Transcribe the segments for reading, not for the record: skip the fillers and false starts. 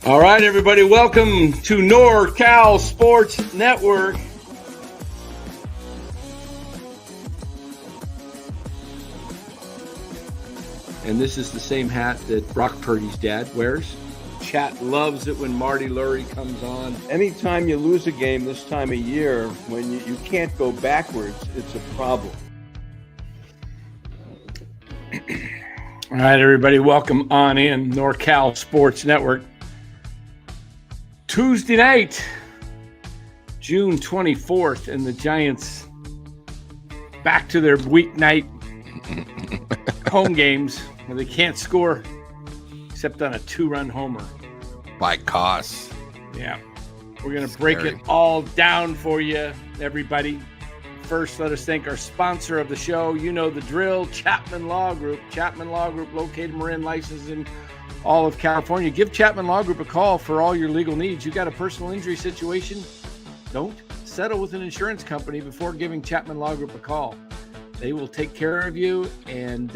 All right, everybody, welcome to NorCal Sports Network. And this is the same hat that Brock Purdy's dad wears. Chat loves it when Marty Lurie comes on. Anytime you lose a game this time of year, when you can't go backwards, it's a problem. All right, everybody, welcome on in NorCal Sports Network. Tuesday night, June 24th, and the Giants back to their weeknight home games where they can't score except on a 2-run homer. By cost. Yeah. We're going to break it all down for you, everybody. First, let us thank our sponsor of the show. You know the drill, Chapman Law Group. Chapman Law Group, located in Marin, licensed in all of California. Give Chapman Law Group a call for all your legal needs. You got a personal injury situation? Don't settle with an insurance company before giving Chapman Law Group a call. They will take care of you and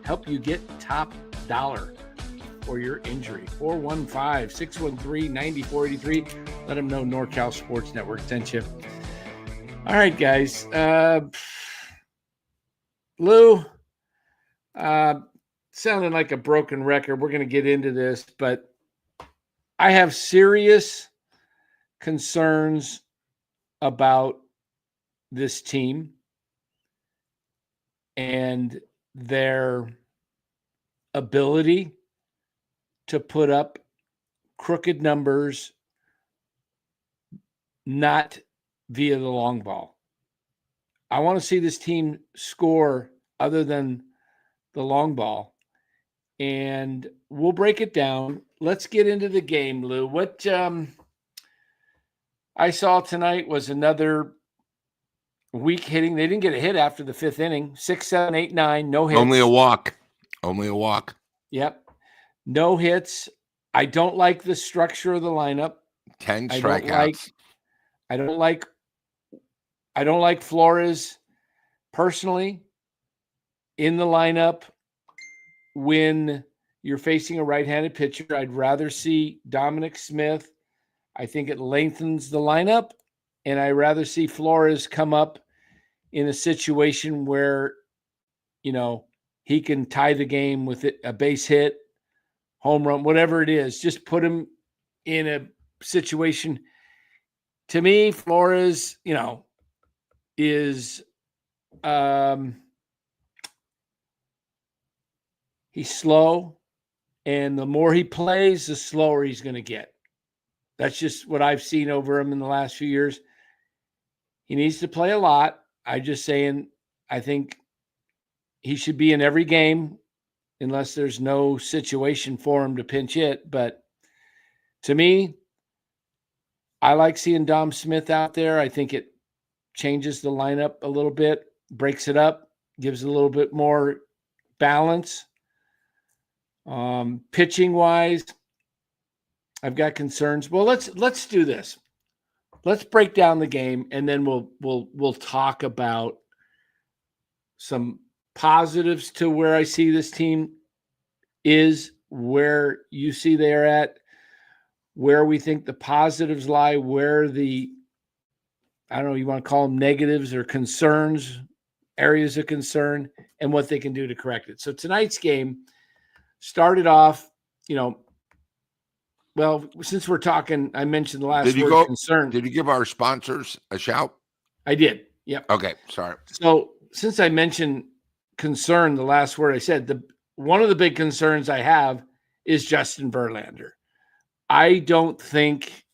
help you get top dollar for your injury. 415-613-9483. Let them know NorCal Sports Network sent you. All right, guys. Lou, sounding like a broken record. We're going to get into this, but I have serious concerns about this team and their ability to put up crooked numbers, not via the long ball. I want to see this team score other than the long ball. And we'll break it down. Let's get into the game, Lou. What I saw tonight was another weak hitting. They didn't get a hit after the 5th inning. 6, 7, 8, 9, no hits. Only a walk. Only a walk. Yep. No hits. I don't like the structure of the lineup. 10 strikeouts. I don't like Flores personally in the lineup. When you're facing a right-handed pitcher, I'd rather see Dominic Smith. I think it lengthens the lineup, and I'd rather see Flores come up in a situation where, you know, he can tie the game with it, a base hit, home run, whatever it is. Just put him in a situation. To me, Flores, you know, is he's slow, and the more he plays, the slower he's going to get. That's just what I've seen over him in the last few years. He needs to play a lot. I'm just saying, I think he should be in every game unless there's no situation for him to pinch hit. But to me, I like seeing Dom Smith out there. I think it changes the lineup a little bit, breaks it up, gives it a little bit more balance. Pitching wise, I've got concerns. Well, let's do this. Let's break down the game, and then we'll talk about some positives to where I see this team is, where you see they're at, where we think the positives lie, where the, I don't know, you want to call them negatives or concerns, areas of concern, and what they can do to correct it. So tonight's game started off, you know, well, since we're talking, I mentioned the last word, concern. Did you give our sponsors a shout? I did. Yep. Okay. Sorry. So since I mentioned concern, the last word I said, one of the big concerns I have is Justin Verlander. I don't think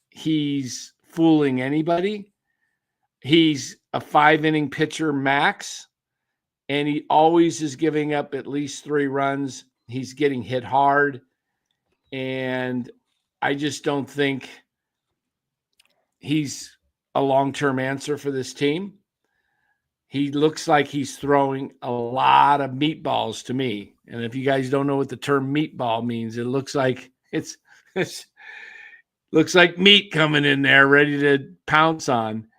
he's fooling anybody. He's a 5-inning pitcher max, and he always is giving up at least 3 runs. He's getting hit hard, and I just don't think he's a long-term answer for this team. He looks like he's throwing a lot of meatballs to me. And if you guys don't know what the term meatball means, it looks like it's looks like meat coming in there ready to pounce on.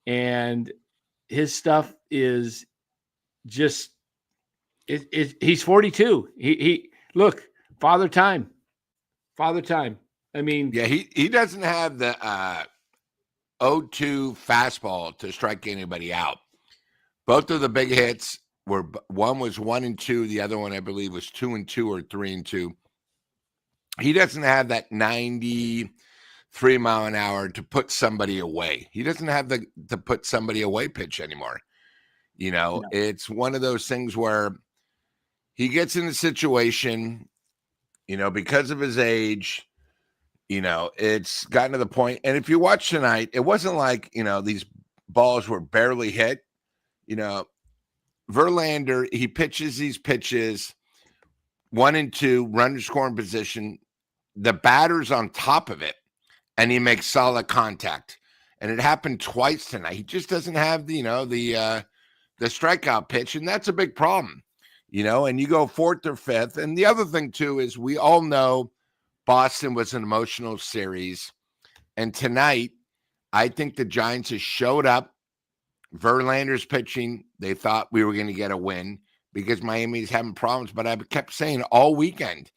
And his stuff is just he's 42. He look, father time. I mean, Yeah, he doesn't have the 0-2 fastball to strike anybody out. Both of the big hits were, one was 1-2, the other one I believe was 2-2 or 3-2. He doesn't have that 93 mile an hour to put somebody away. He doesn't have the to put somebody away pitch anymore. no. It's one of those things where he gets in a situation, because of his age, it's gotten to the point. And if you watch tonight, it wasn't like, these balls were barely hit. Verlander, he pitches these pitches 1-2, runner scoring position. The batter's on top of it, and he makes solid contact. And it happened twice tonight. He just doesn't have the strikeout pitch, and that's a big problem. And you go fourth or fifth. And the other thing too is we all know Boston was an emotional series, and tonight I think the Giants have showed up. Verlander's pitching. They thought we were going to get a win because Miami's having problems. But I kept saying all weekend,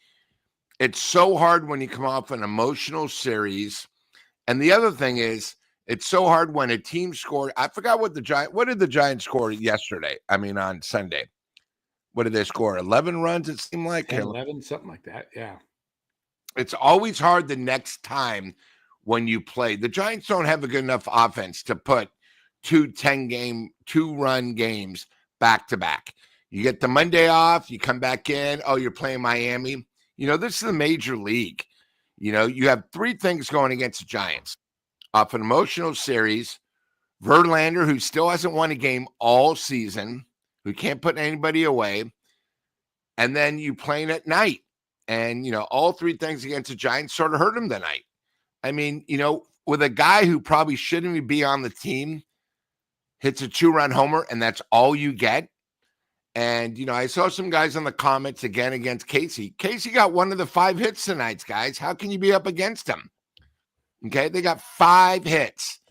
it's so hard when you come off an emotional series. And the other thing is, it's so hard when a team scored. I forgot what did the Giants score yesterday? I mean, on Sunday. What did they score? 11 runs, it seemed like? 10, 11, something like that. Yeah. It's always hard the next time when you play. The Giants don't have a good enough offense to put 2-run games back to back. You get the Monday off, you come back in, you're playing Miami. This is the major league. You have three things going against the Giants. Off an emotional series, Verlander, who still hasn't won a game all season, who can't put anybody away, and then you playing at night. And, all three things against the Giants sort of hurt him tonight. I mean, with a guy who probably shouldn't even be on the team, hits a 2-run homer, and that's all you get. And, I saw some guys in the comments again against Casey. Casey got one of the 5 hits tonight, guys. How can you be up against him? Okay, they got 5 hits.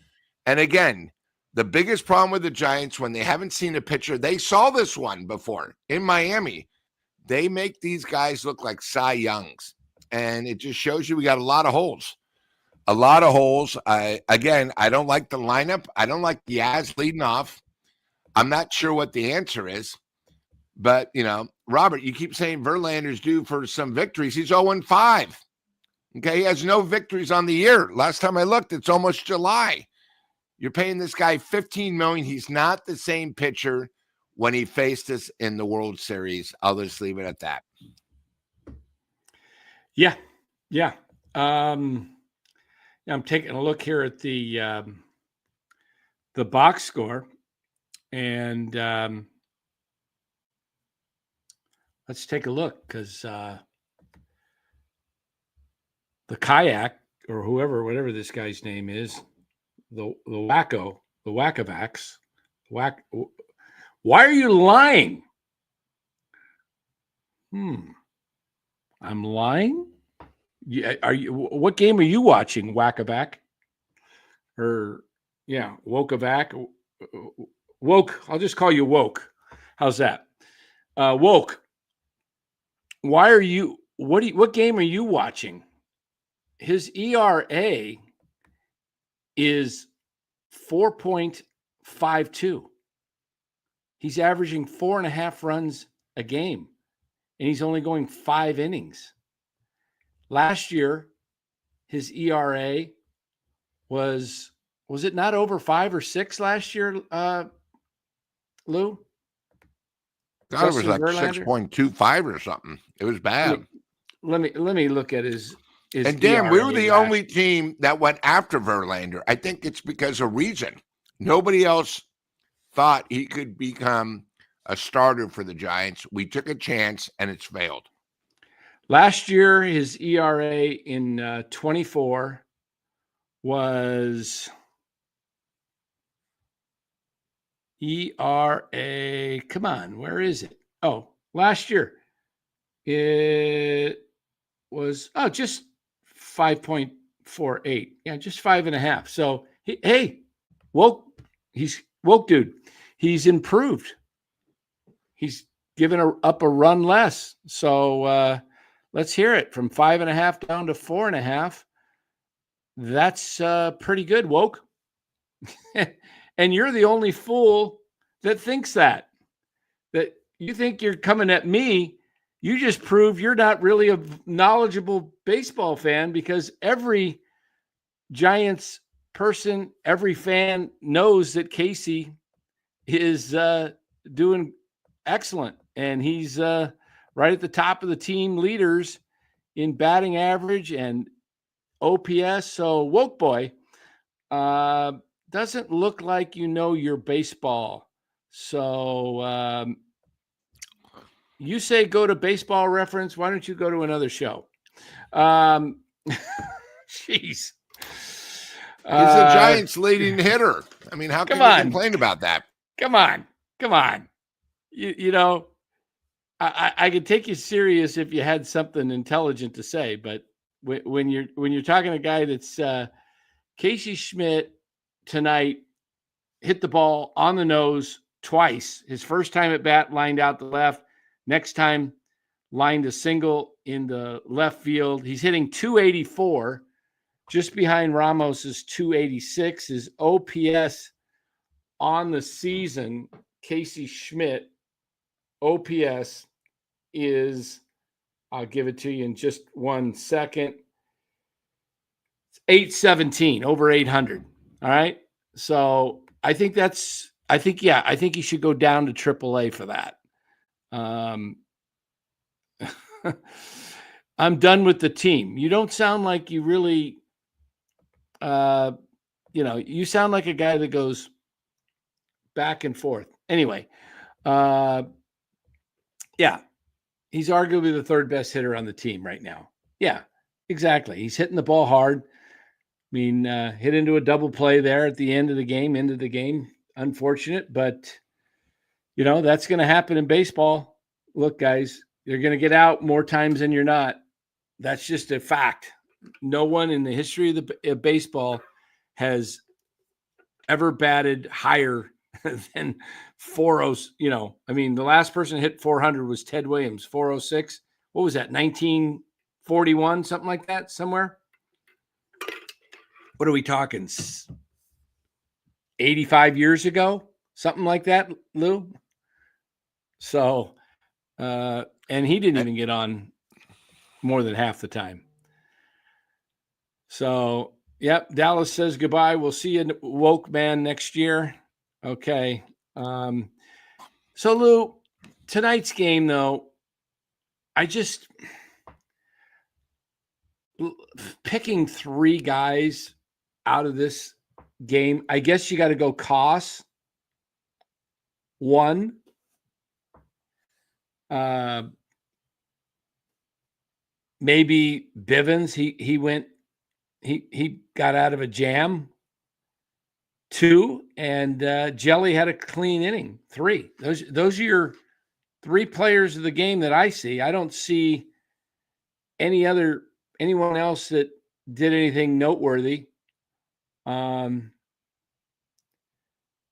And again, the biggest problem with the Giants when they haven't seen a pitcher, they saw this one before in Miami. They make these guys look like Cy Youngs. And it just shows you we got a lot of holes. A lot of holes. I don't like the lineup. I don't like Yaz leading off. I'm not sure what the answer is. But, Robert, you keep saying Verlander's due for some victories. He's 0-5. Okay, he has no victories on the year. Last time I looked, it's almost July. You're paying this guy $15 million. He's not the same pitcher when he faced us in the World Series. I'll just leave it at that. Yeah. I'm taking a look here at the box score, and let's take a look because the kayak or whatever this guy's name is, the Wackavax. Why are you lying? I'm lying? Yeah, what game are you watching, Wackavac? Wokavac? Woke. I'll just call you Woke. How's that? Woke. What game are you watching? His ERA is 4.52. He's averaging 4.5 runs a game, and he's only going 5 innings. Last year, his ERA was it not over 5 or 6 last year, Lou? God, it was like 6.25 or something. It was bad. Let me look at his and Dan, we were the only team that went after Verlander. I think it's because of reason. Nobody else thought he could become a starter for the Giants. We took a chance, and it's failed. Last year, his ERA in 24 was ERA. Come on, where is it? Oh, last year it was just 5.48. Yeah, just 5.5. So he's woke, dude. He's improved. He's given up a run less. So let's hear it from 5.5 down to 4.5. That's pretty good, Woke. And you're the only fool that thinks that you think you're coming at me. You just prove you're not really a knowledgeable baseball fan, because every Giants person, every fan knows that Casey is doing excellent, and he's right at the top of the team leaders in batting average and OPS. So, Woke Boy, doesn't look like you know your baseball. So you say go to Baseball Reference. Why don't you go to another show? Jeez. He's the Giants' leading hitter. I mean, how can you complain about that? Come on. You know, I could take you serious if you had something intelligent to say, but when you're talking to a guy that's Casey Schmidt tonight hit the ball on the nose twice. His first time at bat lined out the left. Next time lined a single in the left field. He's hitting 284, just behind Ramos's 286. His OPS on the season, Casey Schmidt OPS is, I'll give it to you in just 1 second, 817, over 800. All right. So I think he should go down to AAA for that. I'm done with the team. You don't sound like you really, you sound like a guy that goes back and forth. Anyway, yeah, he's arguably the third best hitter on the team right now. Yeah, exactly. He's hitting the ball hard. I mean, hit into a double play there at the end of the game. Unfortunate, but, that's going to happen in baseball. Look, guys, you're going to get out more times than you're not. That's just a fact. No one in the history of baseball has ever batted higher than 40. I mean, the last person to hit 400 was Ted Williams, 406. What was that, 1941, something like that, somewhere? What are we talking? 85 years ago? Something like that, Lou? So, and he didn't even get on more than half the time. So, yep, Dallas says goodbye. We'll see you, Woke Man, next year. Okay. So, Lou, tonight's game, though, picking three guys out of this game, I guess you got to go Koss, one. Maybe Bivens. He got out of a jam. 2, and Jelly had a clean inning. 3. Those are your 3 players of the game that I see. I don't see anyone else that did anything noteworthy.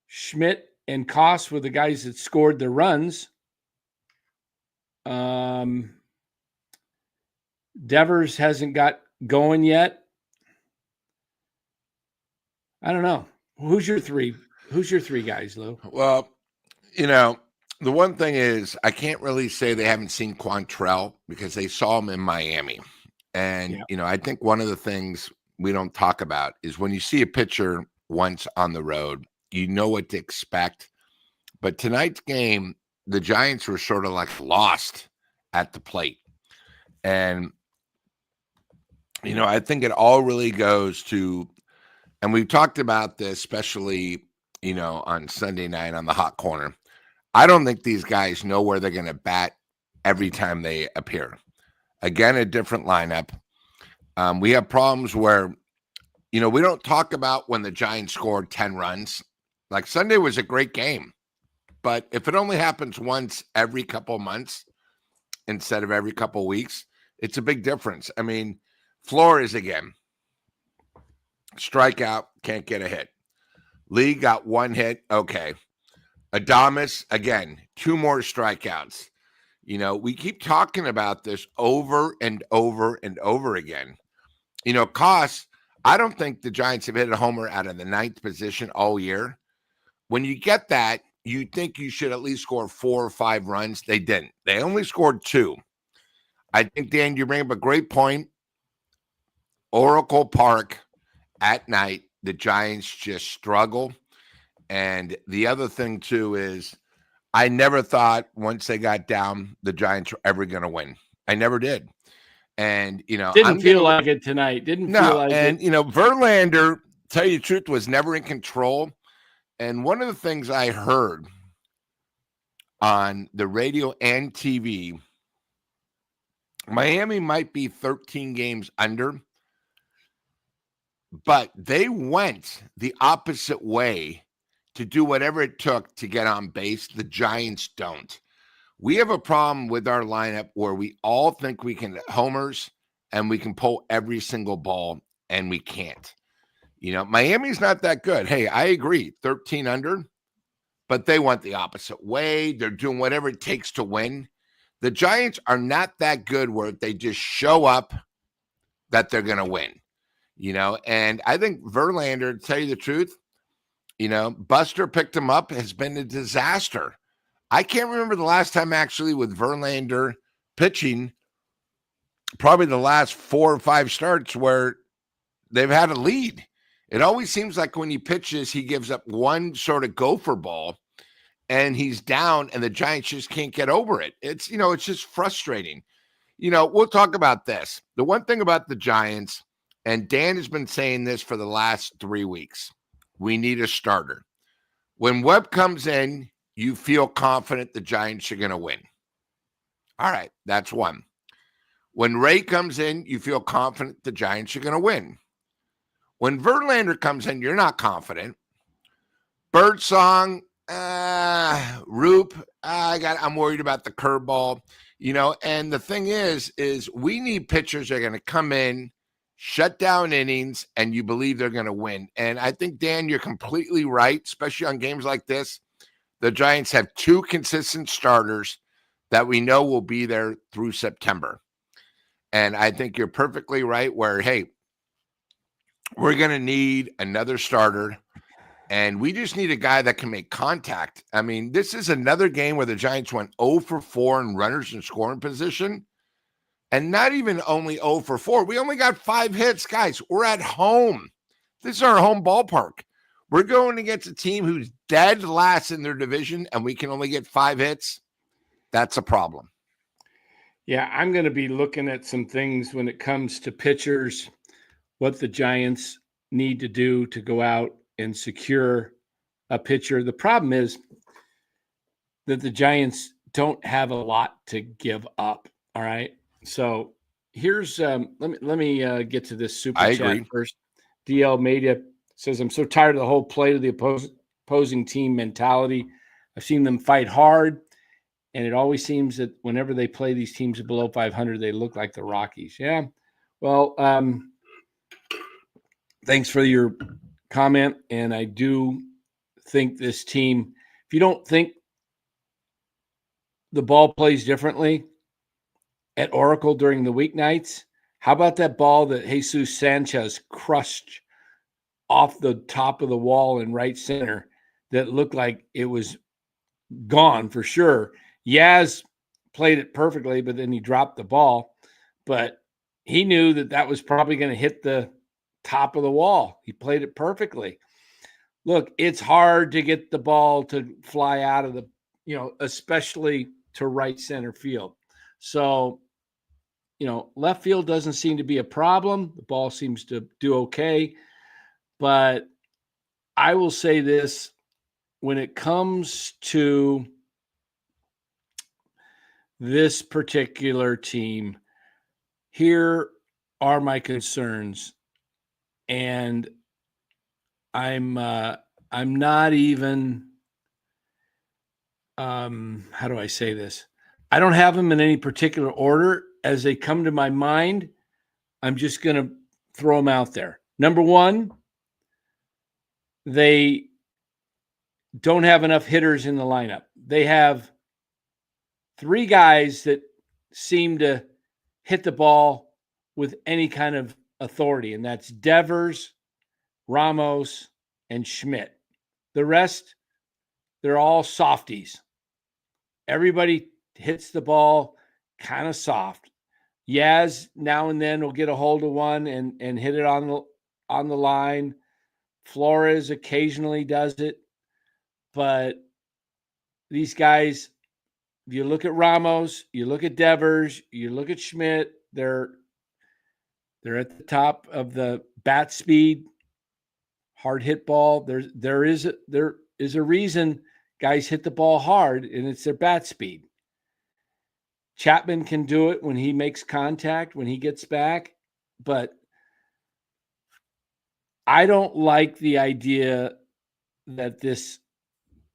Schmidt and Koss were the guys that scored the runs. Devers hasn't got going yet. I don't know. Who's your 3 guys, Lou? Well, the one thing is I can't really say they haven't seen Quantrell because they saw him in Miami. And, I think one of the things we don't talk about is when you see a pitcher once on the road, you know what to expect. But tonight's game, the Giants were sort of like lost at the plate. And, I think it all really goes to, and we've talked about this, especially, on Sunday night on the Hot Corner. I don't think these guys know where they're going to bat every time they appear. Again, a different lineup. We have problems where, we don't talk about when the Giants scored 10 runs. Like Sunday was a great game. But if it only happens once every couple months instead of every couple weeks, it's a big difference. I mean, Flores again. Strikeout, can't get a hit. Lee got 1 hit. Okay. Adames, again, 2 more strikeouts. We keep talking about this over and over and over again. Koss, I don't think the Giants have hit a homer out of the 9th position all year. When you get that, you think you should at least score 4 or 5 runs. They didn't. They only scored 2. I think, Dan, you bring up a great point. Oracle Park at night, the Giants just struggle. And the other thing, too, is I never thought once they got down, the Giants were ever going to win. I never did. And, didn't feel like it tonight. Didn't feel like and, it. Verlander, tell you the truth, was never in control. And one of the things I heard on the radio and TV, Miami might be 13 games under, but they went the opposite way to do whatever it took to get on base. The Giants don't. We have a problem with our lineup where we all think we can hit homers and we can pull every single ball, and we can't. Miami's not that good. Hey, I agree, 13 under, but they went the opposite way. They're doing whatever it takes to win. The Giants are not that good where they just show up that they're going to win, and I think Verlander, to tell you the truth, Buster picked him up, has been a disaster. I can't remember the last time actually with Verlander pitching, probably the last 4 or 5 starts where they've had a lead. It always seems like when he pitches, he gives up one sort of gopher ball and he's down and the Giants just can't get over it. It's just frustrating. We'll talk about this. The one thing about the Giants, and Dan has been saying this for the last 3 weeks, we need a starter. When Webb comes in, you feel confident the Giants are going to win. All right, that's one. When Ray comes in, you feel confident the Giants are going to win. When Verlander comes in, you're not confident. Birdsong, Roop, I'm worried about the curveball, and the thing is we need pitchers that are going to come in, shut down innings, and you believe they're going to win. And I think, Dan, you're completely right, especially on games like this. The Giants have 2 consistent starters that we know will be there through September. And I think you're perfectly right where, hey, we're going to need another starter, and we just need a guy that can make contact. I mean, this is another game where the Giants went 0 for 4 in runners in scoring position, and not even only 0 for 4. We only got 5 hits, guys. We're at home. This is our home ballpark. We're going against a team who's dead last in their division, and we can only get 5 hits. That's a problem. Yeah, I'm going to be looking at some things when it comes to pitchers, what the Giants need to do to go out and secure a pitcher. The problem is that the Giants don't have a lot to give up. All right. So here's let me get to this super I chat agree. first. DL Media says, I'm so tired of the whole play to the opposing team mentality. I've seen them fight hard, and it always seems that whenever they play these teams below 500, they look like the Rockies. Yeah. Well, thanks for your comment. And I do think this team, if you don't think the ball plays differently at Oracle during the weeknights, how about that ball that Jesus Sanchez crushed off the top of the wall in right center that looked like it was gone for sure? Yaz played it perfectly, but then he dropped the ball. But he knew that was probably going to hit the top of the wall. He played it perfectly. Look, it's hard to get the ball to fly out of the, especially to right center field. So, left field doesn't seem to be a problem. The ball seems to do okay. But I will say this, when it comes to this particular team, here are my concerns. And I'm not even, how do I say this? I don't have them in any particular order. As they come to my mind, I'm just going to throw them out there. Number one, they don't have enough hitters in the lineup. They have 3 guys that seem to hit the ball with any kind of authority, and that's Devers, Ramos, and Schmidt. The rest, they're all softies. Everybody hits the ball kind of soft. Yaz now and then will get a hold of one and hit it on the line. Flores occasionally does it, but these guys, if you look at Ramos, you look at Devers, you look at Schmidt, they're at the top of the bat speed, hard hit ball. There is a reason guys hit the ball hard, and it's their bat speed. Chapman can do it when he makes contact, when he gets back, but I don't like the idea that this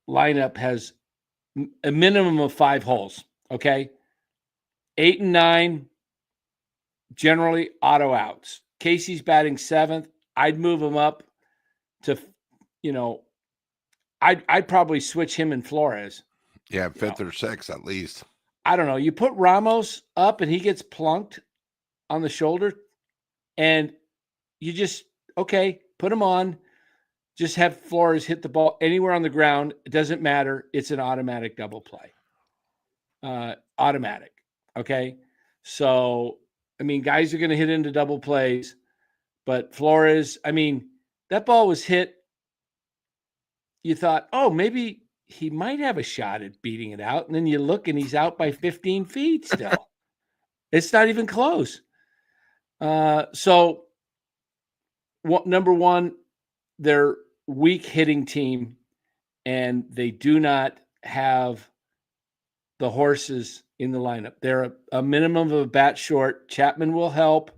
lineup has a minimum of 5 holes, okay? 8 and 9, generally auto outs. Casey's batting 7th. I'd move him up to, I'd probably switch him and Flores. Yeah, 5th or 6th at least. I don't know. You put Ramos up and he gets plunked on the shoulder, and you just, okay, put him on. Just have Flores hit the ball anywhere on the ground. It doesn't matter. It's an automatic double play. Automatic. Okay. So, guys are going to hit into double plays, but Flores, that ball was hit. You thought, oh, maybe he might have a shot at beating it out. And then you look and he's out by 15 feet still. It's not even close. So, number one, they're weak hitting team, and they do not have the horses in the lineup. They're a minimum of a bat short. Chapman will help,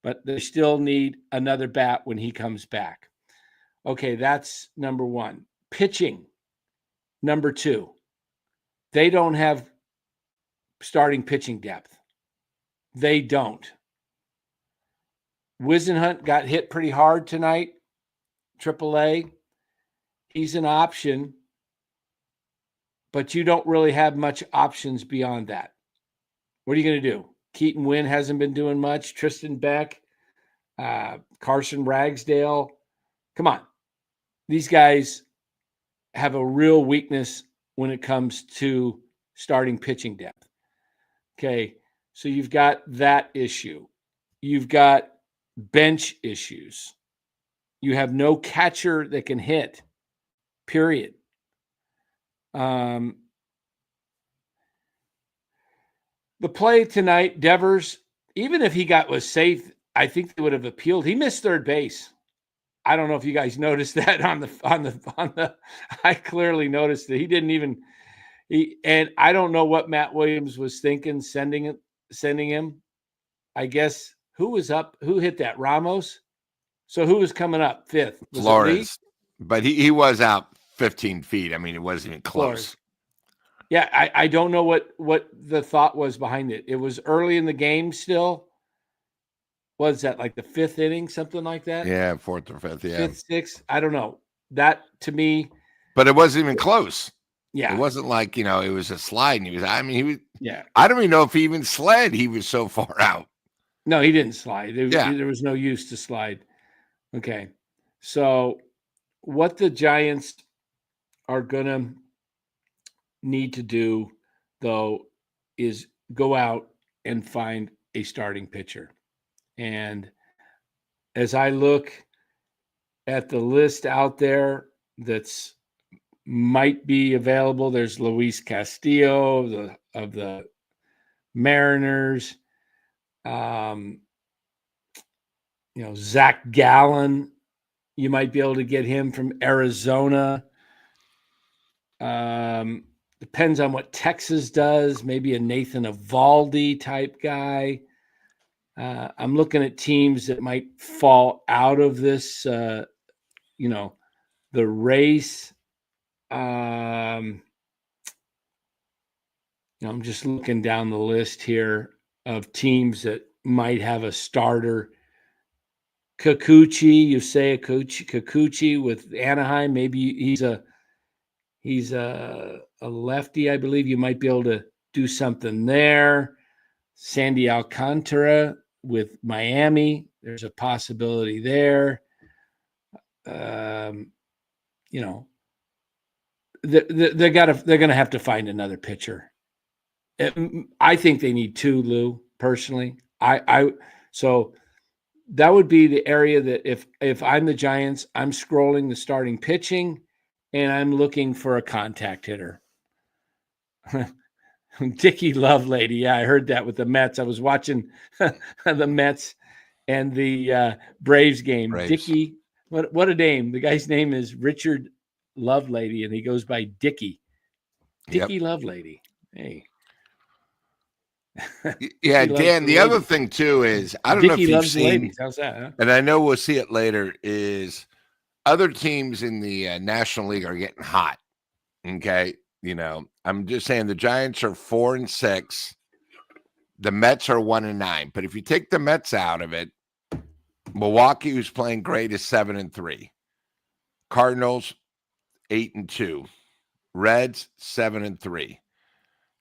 but they still need another bat when he comes back. Okay, that's number one. Pitching, number two. They don't have starting pitching depth. They don't. Wisenhunt got hit pretty hard tonight. AAA. He's an option, but you don't really have much options beyond that. What are you going to do? Keaton Wynn hasn't been doing much. Tristan Beck, Carson Ragsdale. Come on. These guys have a real weakness when it comes to starting pitching depth. Okay, so you've got that issue. You've got bench issues. You have no catcher that can hit, period. The play tonight, Devers, even if he was safe, I think they would have appealed. He missed third base. I don't know if you guys noticed that on the. I clearly noticed that he didn't even. And I don't know what Matt Williams was thinking sending him. I guess who was up? Who hit that? Ramos. So who was coming up? 5th? Flores. But he was out 15 feet. it wasn't even close. Flores. Yeah, I don't know what the thought was behind it. It was early in the game still. What is that, like the 5th inning, something like that? Yeah, 4th or 5th, yeah. 5th, 6th, I don't know. That, to me. But it wasn't even close. Yeah. It wasn't like, it was a slide. And he was, yeah. I don't even know if he even slid. He was so far out. No, he didn't slide. There was no use to slide. Okay. So what the Giants are going to need to do, though, is go out and find a starting pitcher. And as I look at the list out there that's might be available, there's Luis Castillo of the Mariners, Zach Gallen. You might be able to get him from Arizona. Depends on what Texas does. Maybe a Nathan Eovaldi type guy. I'm looking at teams that might fall out of this, the race. I'm just looking down the list here of teams that might have a starter. Kikuchi with Anaheim. Maybe he's a lefty, I believe. You might be able to do something there. Sandy Alcantara with Miami. There's a possibility there. You know, they're going to have to find another pitcher. I think they need two, Lou, personally. So that would be the area that if I'm the Giants, I'm scrolling the starting pitching and I'm looking for a contact hitter. Dickie Lovelady. Yeah, I heard that with the Mets. I was watching the Mets and the Braves game. Braves. Dickie, what a name. The guy's name is Richard Lovelady, and he goes by Dickie. Dickie Lovelady. Hey. Yeah, Dan, the other thing too is, I don't know if you've seen, ladies. How's that, huh? And I know we'll see it later, is other teams in the National League are getting hot. Okay. You know, I'm just saying the Giants are 4-6. The Mets are 1-9. But if you take the Mets out of it, Milwaukee, who's playing great, is 7-3. Cardinals, 8-2. Reds, 7-3.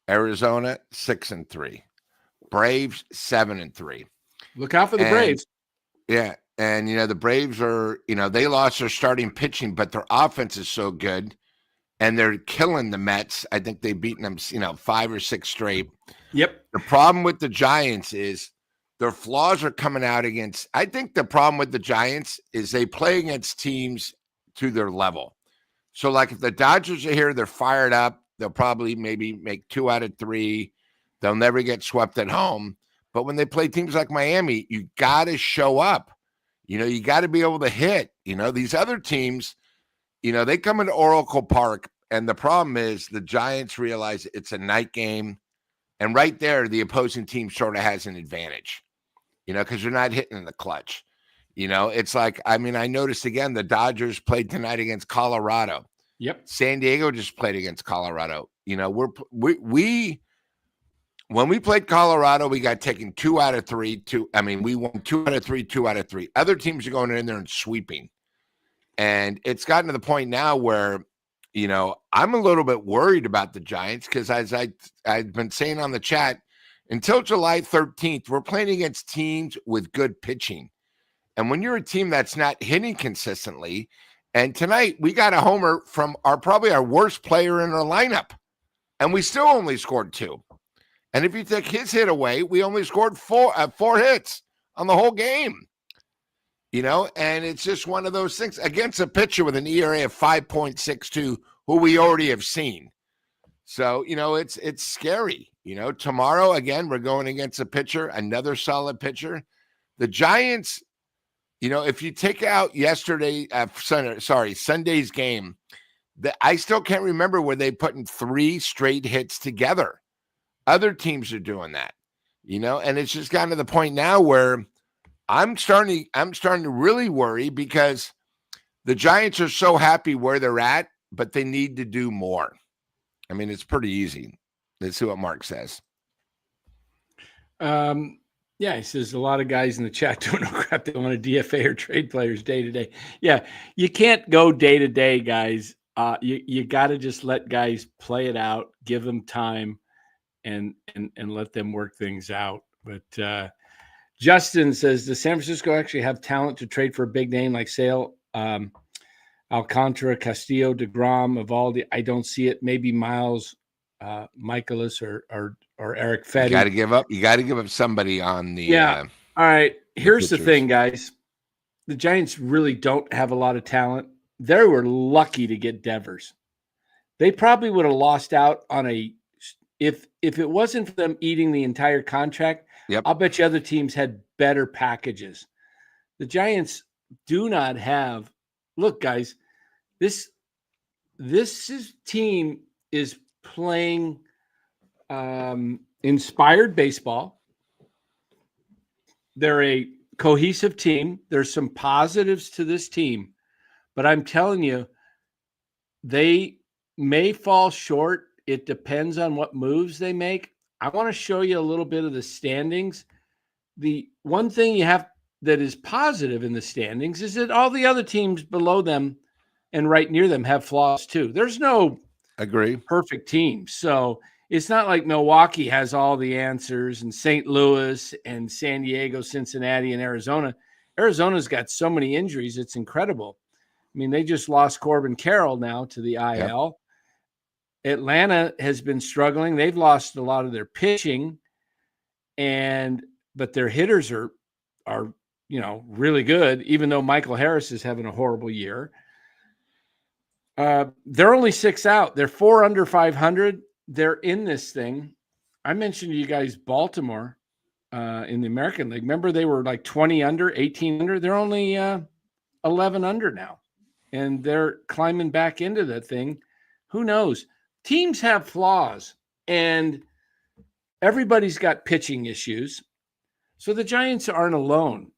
Arizona, 6-3. Braves, 7-3. Look out for the Braves. Yeah. And, you know, the Braves are, you know, they lost their starting pitching, but their offense is so good. And they're killing the Mets. I think they've beaten them, you know, 5 or 6 straight. Yep. The problem with the Giants is their flaws are coming out against. I think the problem with the Giants is they play against teams to their level. So, like, if the Dodgers are here, they're fired up. They'll probably maybe make 2 out of 3. They'll never get swept at home. But when they play teams like Miami, you got to show up. You know, you got to be able to hit. You know, these other teams, you know, they come into Oracle Park, and the problem is the Giants realize it's a night game. And right there, the opposing team sort of has an advantage, you know, because they're not hitting in the clutch. You know, it's like, I mean, I noticed again, the Dodgers played tonight against Colorado. Yep. San Diego just played against Colorado. You know, we when we played Colorado, we got taken 2 out of 3. We won 2 out of 3, 2 out of 3. Other teams are going in there and sweeping. And it's gotten to the point now where, you know, I'm a little bit worried about the Giants because, as I've been saying on the chat, until July 13th, we're playing against teams with good pitching. And when you're a team that's not hitting consistently, and tonight we got a homer from probably our worst player in our lineup, and we still only scored 2. And if you take his hit away, we only scored 4 hits on the whole game. You know, and it's just one of those things against a pitcher with an ERA of 5.62, who we already have seen. So, you know, it's scary. You know, tomorrow, again, we're going against a pitcher, another solid pitcher. The Giants, you know, if you take out Sunday's game, I still can't remember where they put in 3 straight hits together. Other teams are doing that, you know, and it's just gotten to the point now where I'm starting to really worry because the Giants are so happy where they're at, but they need to do more. I mean, it's pretty easy. Let's see what Mark says. Yeah, he says a lot of guys in the chat don't know crap. They want to DFA or trade players day to day. Yeah, you can't go day to day, guys. You got to just let guys play it out, give them time, and let them work things out. But Justin says, does San Francisco actually have talent to trade for a big name like Sale, Alcantara, Castillo, DeGrom, Evaldi? I don't see it. Maybe Miles, Michaelis, or Eric Fetty. You got to give up somebody on the. Yeah. All right. Here's the thing, guys. The Giants really don't have a lot of talent. They were lucky to get Devers. They probably would have lost out on if it wasn't for them eating the entire contract. Yep. I'll bet you other teams had better packages. The Giants do not have. Look, guys, this team is playing inspired baseball. They're a cohesive team. There's some positives to this team, but I'm telling you, they may fall short. It depends on what moves they make. I want to show you a little bit of the standings. The one thing you have that is positive in the standings is that all the other teams below them and right near them have flaws too. There's no perfect team. So it's not like Milwaukee has all the answers and St. Louis and San Diego, Cincinnati, and Arizona. Arizona's got so many injuries. It's incredible. I mean, they just lost Corbin Carroll now to the IL. Yep. Atlanta has been struggling. They've lost a lot of their pitching, but their hitters are really good, even though Michael Harris is having a horrible year. They're only 6 out. They're 4 under 500. They're in this thing. I mentioned to you guys Baltimore in the American League. Remember, they were like 20 under, 18 under. They're only 11 under now, and they're climbing back into that thing. Who knows? Teams have flaws, and everybody's got pitching issues. So the Giants aren't alone.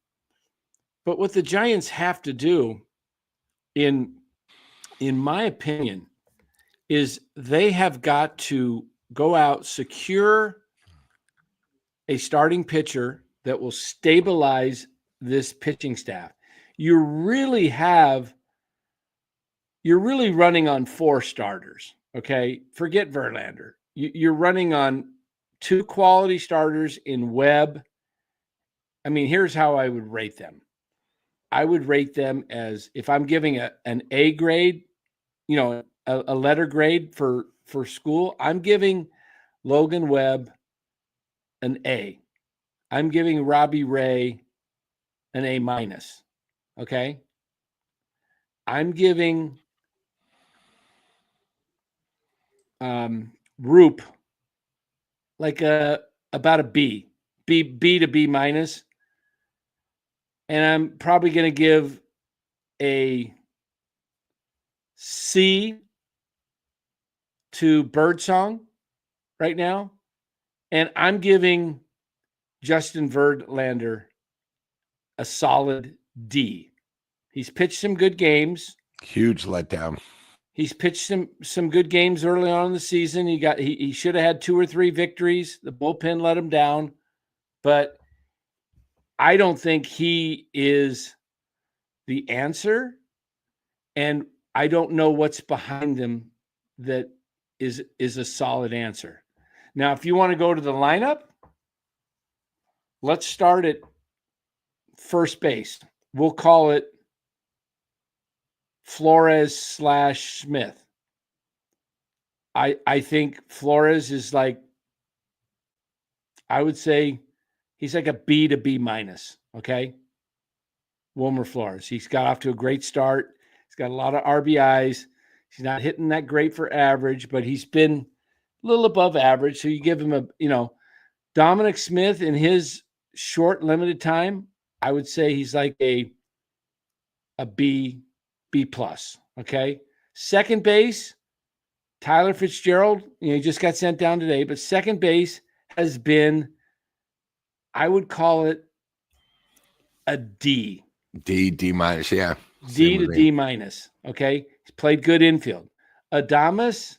But what the Giants have to do, in my opinion, is they have got to go out, secure a starting pitcher that will stabilize this pitching staff. You're really running on 4 starters, okay? Forget Verlander. You're running on 2 quality starters in Webb. I mean, here's how I would rate them. I would rate them as, if I'm giving an A grade, a letter grade for school, I'm giving Logan Webb an A. I'm giving Robbie Ray an A minus. Okay. I'm giving Roop like about a B to B minus. And I'm probably going to give a C to Birdsong right now. And I'm giving Justin Verlander a solid D. He's pitched some good games. Huge letdown. He's pitched some good games early on in the season. He should have had 2 or 3 victories. The bullpen let him down. But I don't think he is the answer. And I don't know what's behind him that is a solid answer. Now, if you want to go to the lineup, let's start at first base. We'll call it Flores/Smith. I think Flores is like, I would say he's like a B to B minus. Okay. Wilmer Flores. He's got off to a great start. He's got a lot of RBIs. He's not hitting that great for average, but he's been a little above average. So you give him Dominic Smith in his short, limited time, I would say he's like a B plus. Okay. Second base, Tyler Fitzgerald, he just got sent down today, but second base has been, I would call it a D. D minus, yeah. D to D minus. Okay. He's played good infield. Adames,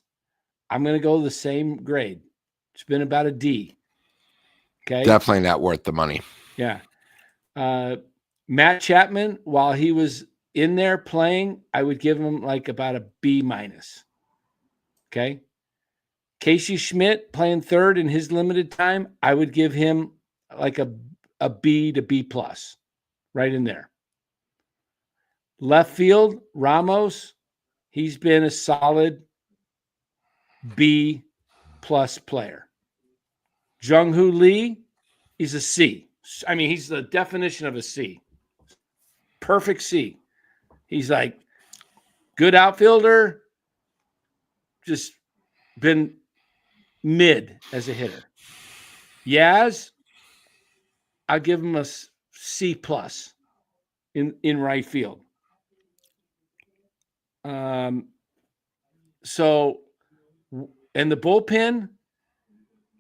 I'm going to go the same grade. It's been about a D. Okay. Definitely not worth the money. Yeah. Matt Chapman, while he was in there playing, I would give him like about a B minus. Okay. Casey Schmidt playing third in his limited time, I would give him like a B to B plus, right in there. Left field, Ramos, he's been a solid B plus player. Jung-Hoo Lee, he's a C. I mean, he's the definition of a C. Perfect C. He's like good outfielder, just been mid as a hitter. Yaz, I'll give him a C plus in right field. So, and the bullpen,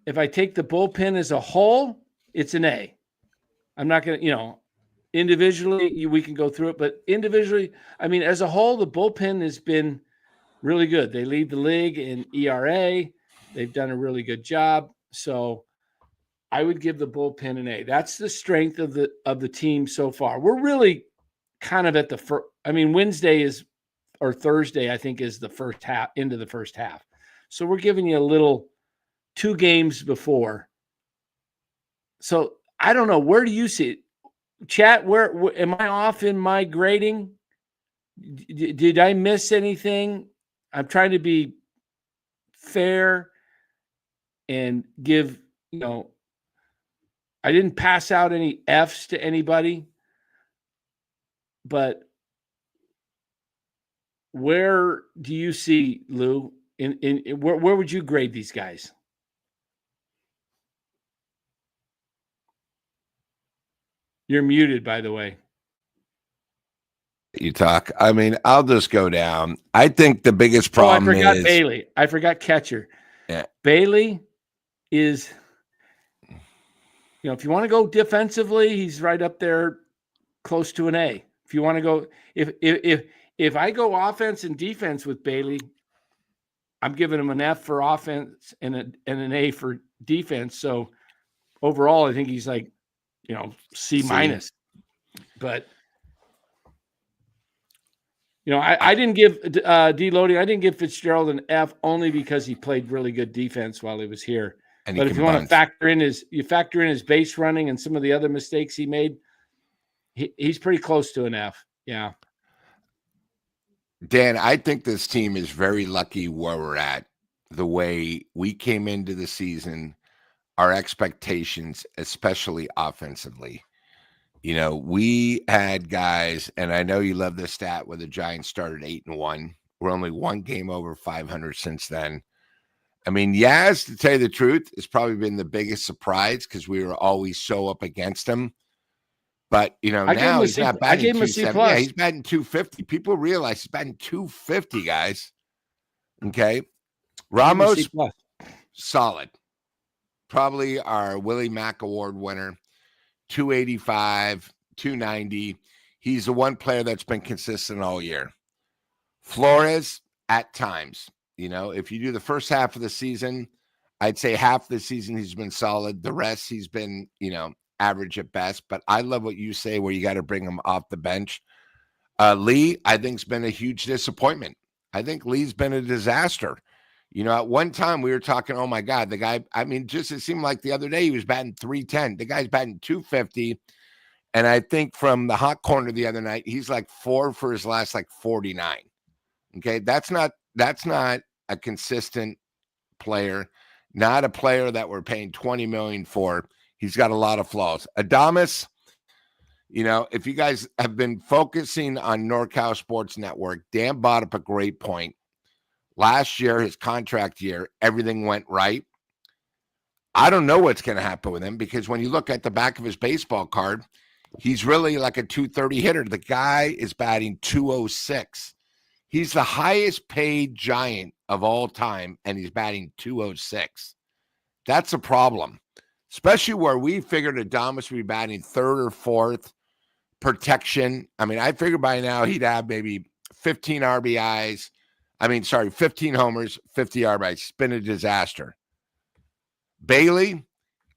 if I take the bullpen as a whole, it's an A. I'm not going to, individually, we can go through it, but individually, I mean, as a whole, the bullpen has been really good. They lead the league in ERA. They've done a really good job. So I would give the bullpen an A. That's the strength of the team so far. We're really kind of at the first. I mean, Thursday, I think, is the first half, into the first half. So we're giving you a little 2 games before. So I don't know. Where do you see it? chat, where am I off in my grading? Did I miss anything? I'm trying to be fair and give, I didn't pass out any F's to anybody, but where do you see, Lou, in where would you grade these guys? You're muted, by the way. You talk. I mean, I'll just go down. I think the biggest problem I forgot is Bailey. I forgot catcher. Yeah. Bailey is, if you want to go defensively, he's right up there close to an A. If you want to go, if I go offense and defense with Bailey, I'm giving him an F for offense and an A for defense. So overall, I think he's like, C minus. But I didn't give deloading. I didn't give Fitzgerald an F only because he played really good defense while he was here. But if you want to factor in his base running and some of the other mistakes he made, he's pretty close to an F. Yeah. Dan, I think this team is very lucky where we're at. The way we came into the season, our expectations, especially offensively. We had guys, and I know you love this stat where the Giants started 8-1. We're only one game over 500 since then. I mean, Yaz, to tell you the truth, has probably been the biggest surprise because we were always so up against him. But, now he's not batting 270. Yeah, he's batting 250. People realize he's batting 250, guys. Okay. Ramos, solid. Probably our Willie Mack Award winner. 285, 290. He's the one player that's been consistent all year. Flores, at times. If you do the first half of the season, I'd say half the season he's been solid. The rest he's been, average at best. But I love what you say where you got to bring him off the bench. Lee, I think, has been a huge disappointment. I think Lee's been a disaster. At one time we were talking, oh my God, the guy, it seemed like the other day he was batting 310. The guy's batting 250. And I think from the hot corner the other night, he's like 4 for his last 49. Okay. That's not a consistent player, not a player that we're paying $20 million for. He's got a lot of flaws. Adames, if you guys have been focusing on NorCal Sports Network, Dan brought up a great point. Last year, his contract year, everything went right. I don't know what's going to happen with him because when you look at the back of his baseball card, he's really like a 230 hitter. The guy is batting 206. He's the highest paid Giant of all time, and he's batting 206. That's a problem, especially where we figured Adames would be batting third or fourth. Protection. I figured by now he'd have maybe 15 RBIs. 15 homers, 50 RBIs. It's been a disaster. Bailey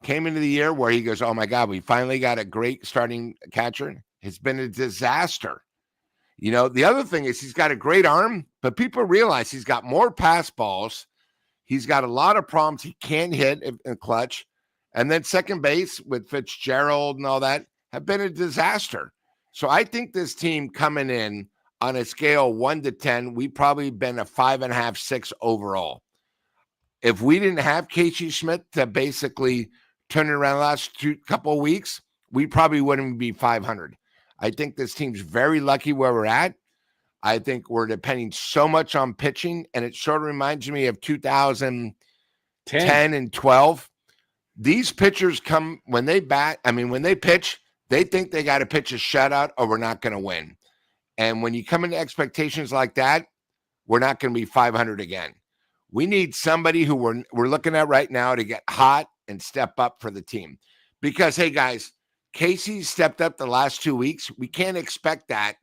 came into the year where he goes, oh my God, we finally got a great starting catcher. It's been a disaster. The other thing is he's got a great arm, but people realize he's got more pass balls. He's got a lot of problems. He can't hit in clutch. And then second base with Fitzgerald and all that have been a disaster. So I think this team coming in on a scale 1 to 10, we've probably been a 5.5, 6 overall. If we didn't have Casey Schmidt to basically turn it around the last couple of weeks, we probably wouldn't be 500. I think this team's very lucky where we're at. I think we're depending so much on pitching, and it sort of reminds me of 2010 and 12. These pitchers come when they pitch, they think they got to pitch a shutout or we're not going to win. And when you come into expectations like that, we're not going to be 500 again. We need somebody who we're looking at right now to get hot and step up for the team. Because, hey, guys, Casey stepped up the last 2 weeks. We can't expect that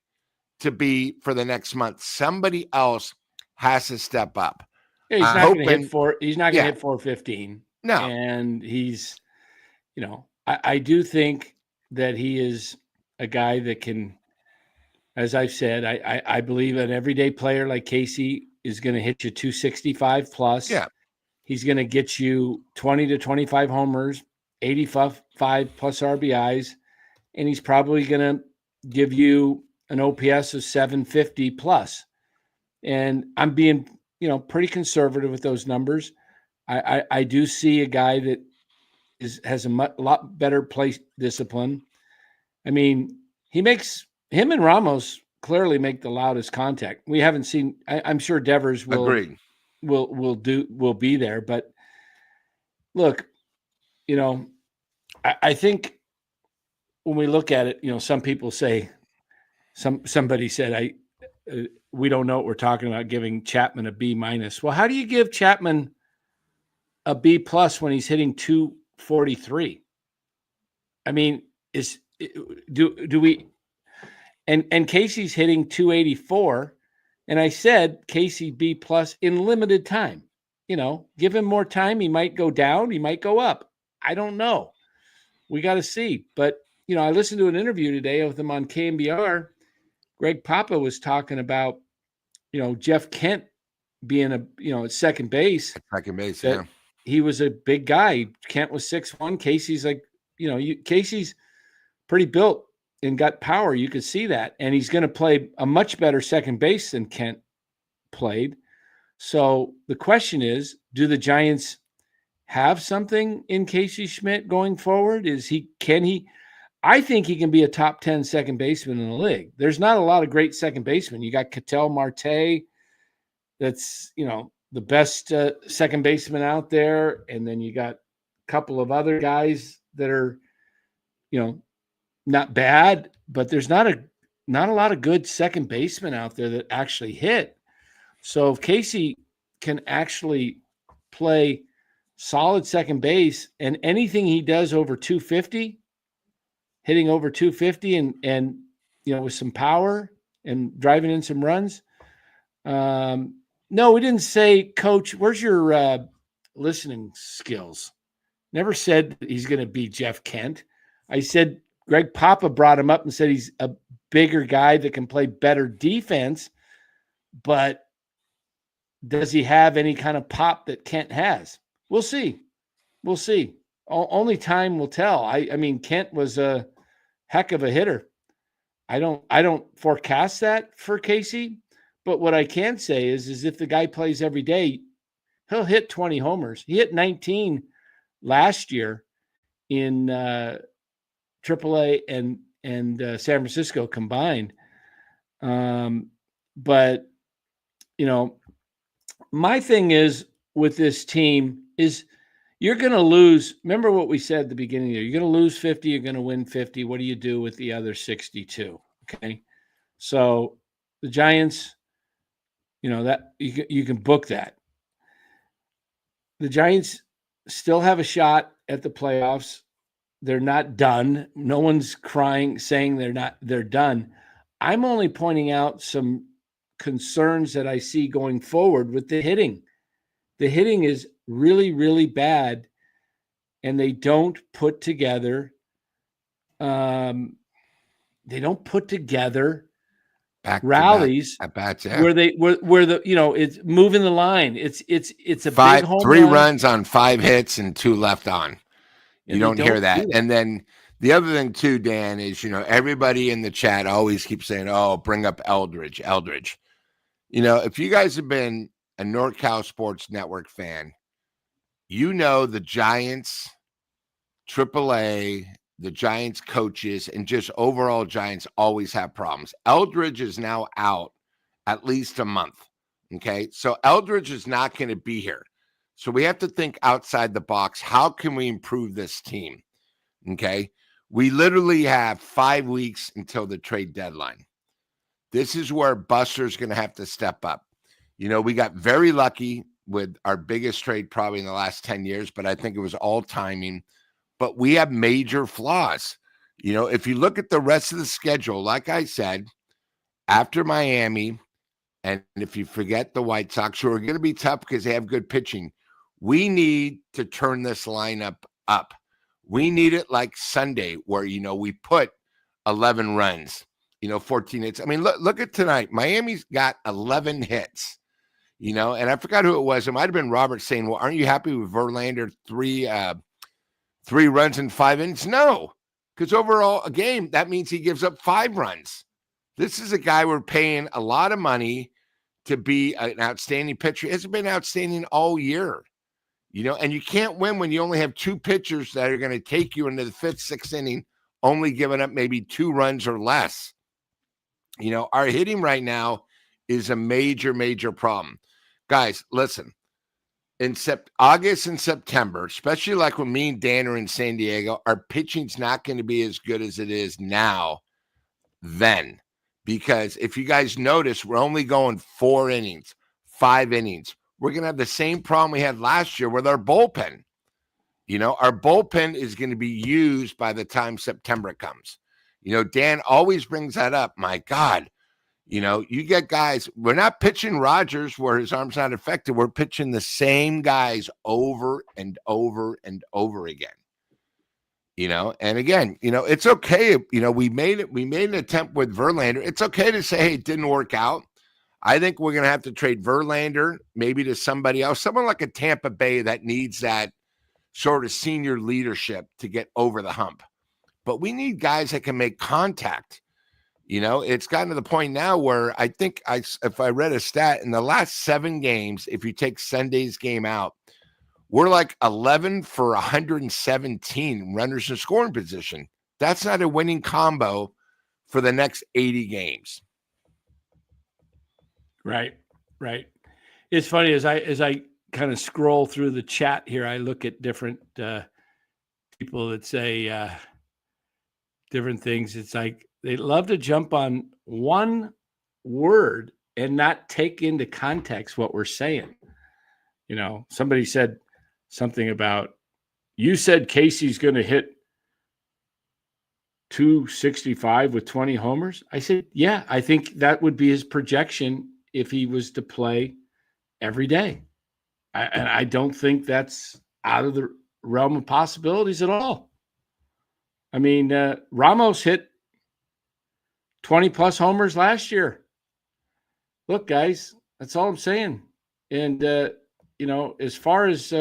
to be for the next month. Somebody else has to step up. Yeah, he's not going to hit 415. No. And he's, I do think that he is a guy that can, as I've said, I believe an everyday player like Casey is going to hit you 265 plus. Yeah. He's going to get you 20 to 25 homers, 85 plus RBIs, and he's probably going to give you an OPS of 750 plus. And I'm being, pretty conservative with those numbers. I do see a guy that has a lot better play discipline. I mean, him and Ramos clearly make the loudest contact. We haven't seen. I'm sure Devers will be there, but look, I think when we look at it, some people say, somebody said, we don't know what we're talking about giving Chapman a B minus. Well, how do you give Chapman a B plus when he's hitting 243? I mean, do we? And Casey's hitting 284, and I said Casey B plus in limited time. Give him more time. He might go down. He might go up. I don't know. We got to see. But I listened to an interview today with him on KMBR. Greg Papa was talking about, Jeff Kent being at second base. Second base, yeah. He was a big guy. Kent was 6'1". Casey's like, Casey's pretty built and got power. You could see that. And he's going to play a much better second base than Kent played. So the question is, do the Giants have something in Casey Schmidt going forward? Can he? I think he can be a top 10 second baseman in the league. There's not a lot of great second basemen. You got Ketel Marte, that's, the best second baseman out there. And then you got a couple of other guys that are, not bad, but there's not a lot of good second basemen out there that actually hit. So if Casey can actually play solid second base, and anything he does over 250, hitting over 250 and with some power and driving in some runs. No, we didn't say, Coach, where's your listening skills? Never said he's going to be Jeff Kent. I said Greg Papa brought him up and said he's a bigger guy that can play better defense, but does he have any kind of pop that Kent has? We'll see. Only time will tell. I mean, Kent was a heck of a hitter. I don't forecast that for Casey, but what I can say is if the guy plays every day, he'll hit 20 homers. He hit 19 last year in AAA and San Francisco combined. But my thing is with this team is you're going to lose. Remember what we said at the beginning of the year. You're going to lose 50. You're going to win 50. What do you do with the other 62? Okay. So the Giants, that you can book that. The Giants still have a shot at the playoffs. They're not done. No one's saying they're done. I'm only pointing out some concerns that I see going forward with the hitting. The hitting is really, really bad, and they don't put together. They don't put together rallies at bats, yeah. where it's moving the line. It's a big home 3 run. runs on 5 hits and 2 left on. You don't hear that. And then the other thing too, Dan, is everybody in the chat always keeps saying, "Oh, bring up Eldridge." If you guys have been a NorCal Sports Network fan, the Giants, AAA, the Giants coaches, and just overall Giants always have problems. Eldridge is now out at least a month. Okay. So Eldridge is not going to be here. So we have to think outside the box. How can we improve this team? Okay. We literally have 5 weeks until the trade deadline. This is where Buster's going to have to step up. We got very lucky with our biggest trade probably in the last 10 years, but I think it was all timing. But we have major flaws. If you look at the rest of the schedule, like I said, after Miami, and if you forget the White Sox, who are going to be tough because they have good pitching, we need to turn this lineup up. We need it like Sunday where, we put 11 runs, 14 hits. I mean, look at tonight. Miami's got 11 hits, and I forgot who it was. It might have been Robert saying, well, aren't you happy with Verlander 3 runs in 5 innings? No, Because overall, a game, that means he gives up 5 runs. This is a guy we're paying a lot of money to be an outstanding pitcher. He hasn't been outstanding all year, and you can't win when you only have 2 pitchers that are going to take you into the 5th, 6th inning, only giving up maybe 2 runs or less. Our hitting right now is a major, major problem. Guys, listen, in August and September, especially like when me and Dan are in San Diego, our pitching's not going to be as good as it is now then. Because if you guys notice, we're only going 4 innings, 5 innings. We're going to have the same problem we had last year with our bullpen. Our bullpen is going to be used by the time September comes. Dan always brings that up. My God, you get guys, we're not pitching Rogers where his arm's not affected. We're pitching the same guys over and over and over again. And again, it's okay. We made an attempt with Verlander. It's okay to say, hey, it didn't work out. I think we're going to have to trade Verlander maybe to somebody else, someone like a Tampa Bay that needs that sort of senior leadership to get over the hump. But we need guys that can make contact. It's gotten to the point now where I think if I read a stat in the last 7 games, if you take Sunday's game out, we're like 11 for 117 runners in scoring position. That's not a winning combo for the next 80 games. Right. It's funny as I kind of scroll through the chat here, I look at different people that say different things. It's like they love to jump on one word and not take into context what we're saying. Somebody said something about, you said Casey's going to hit 265 with 20 homers. I said, yeah, I think that would be his projection if he was to play every day. And I don't think that's out of the realm of possibilities at all. I mean, Ramos hit 20 plus homers last year. Look, guys, that's all I'm saying. And, as far as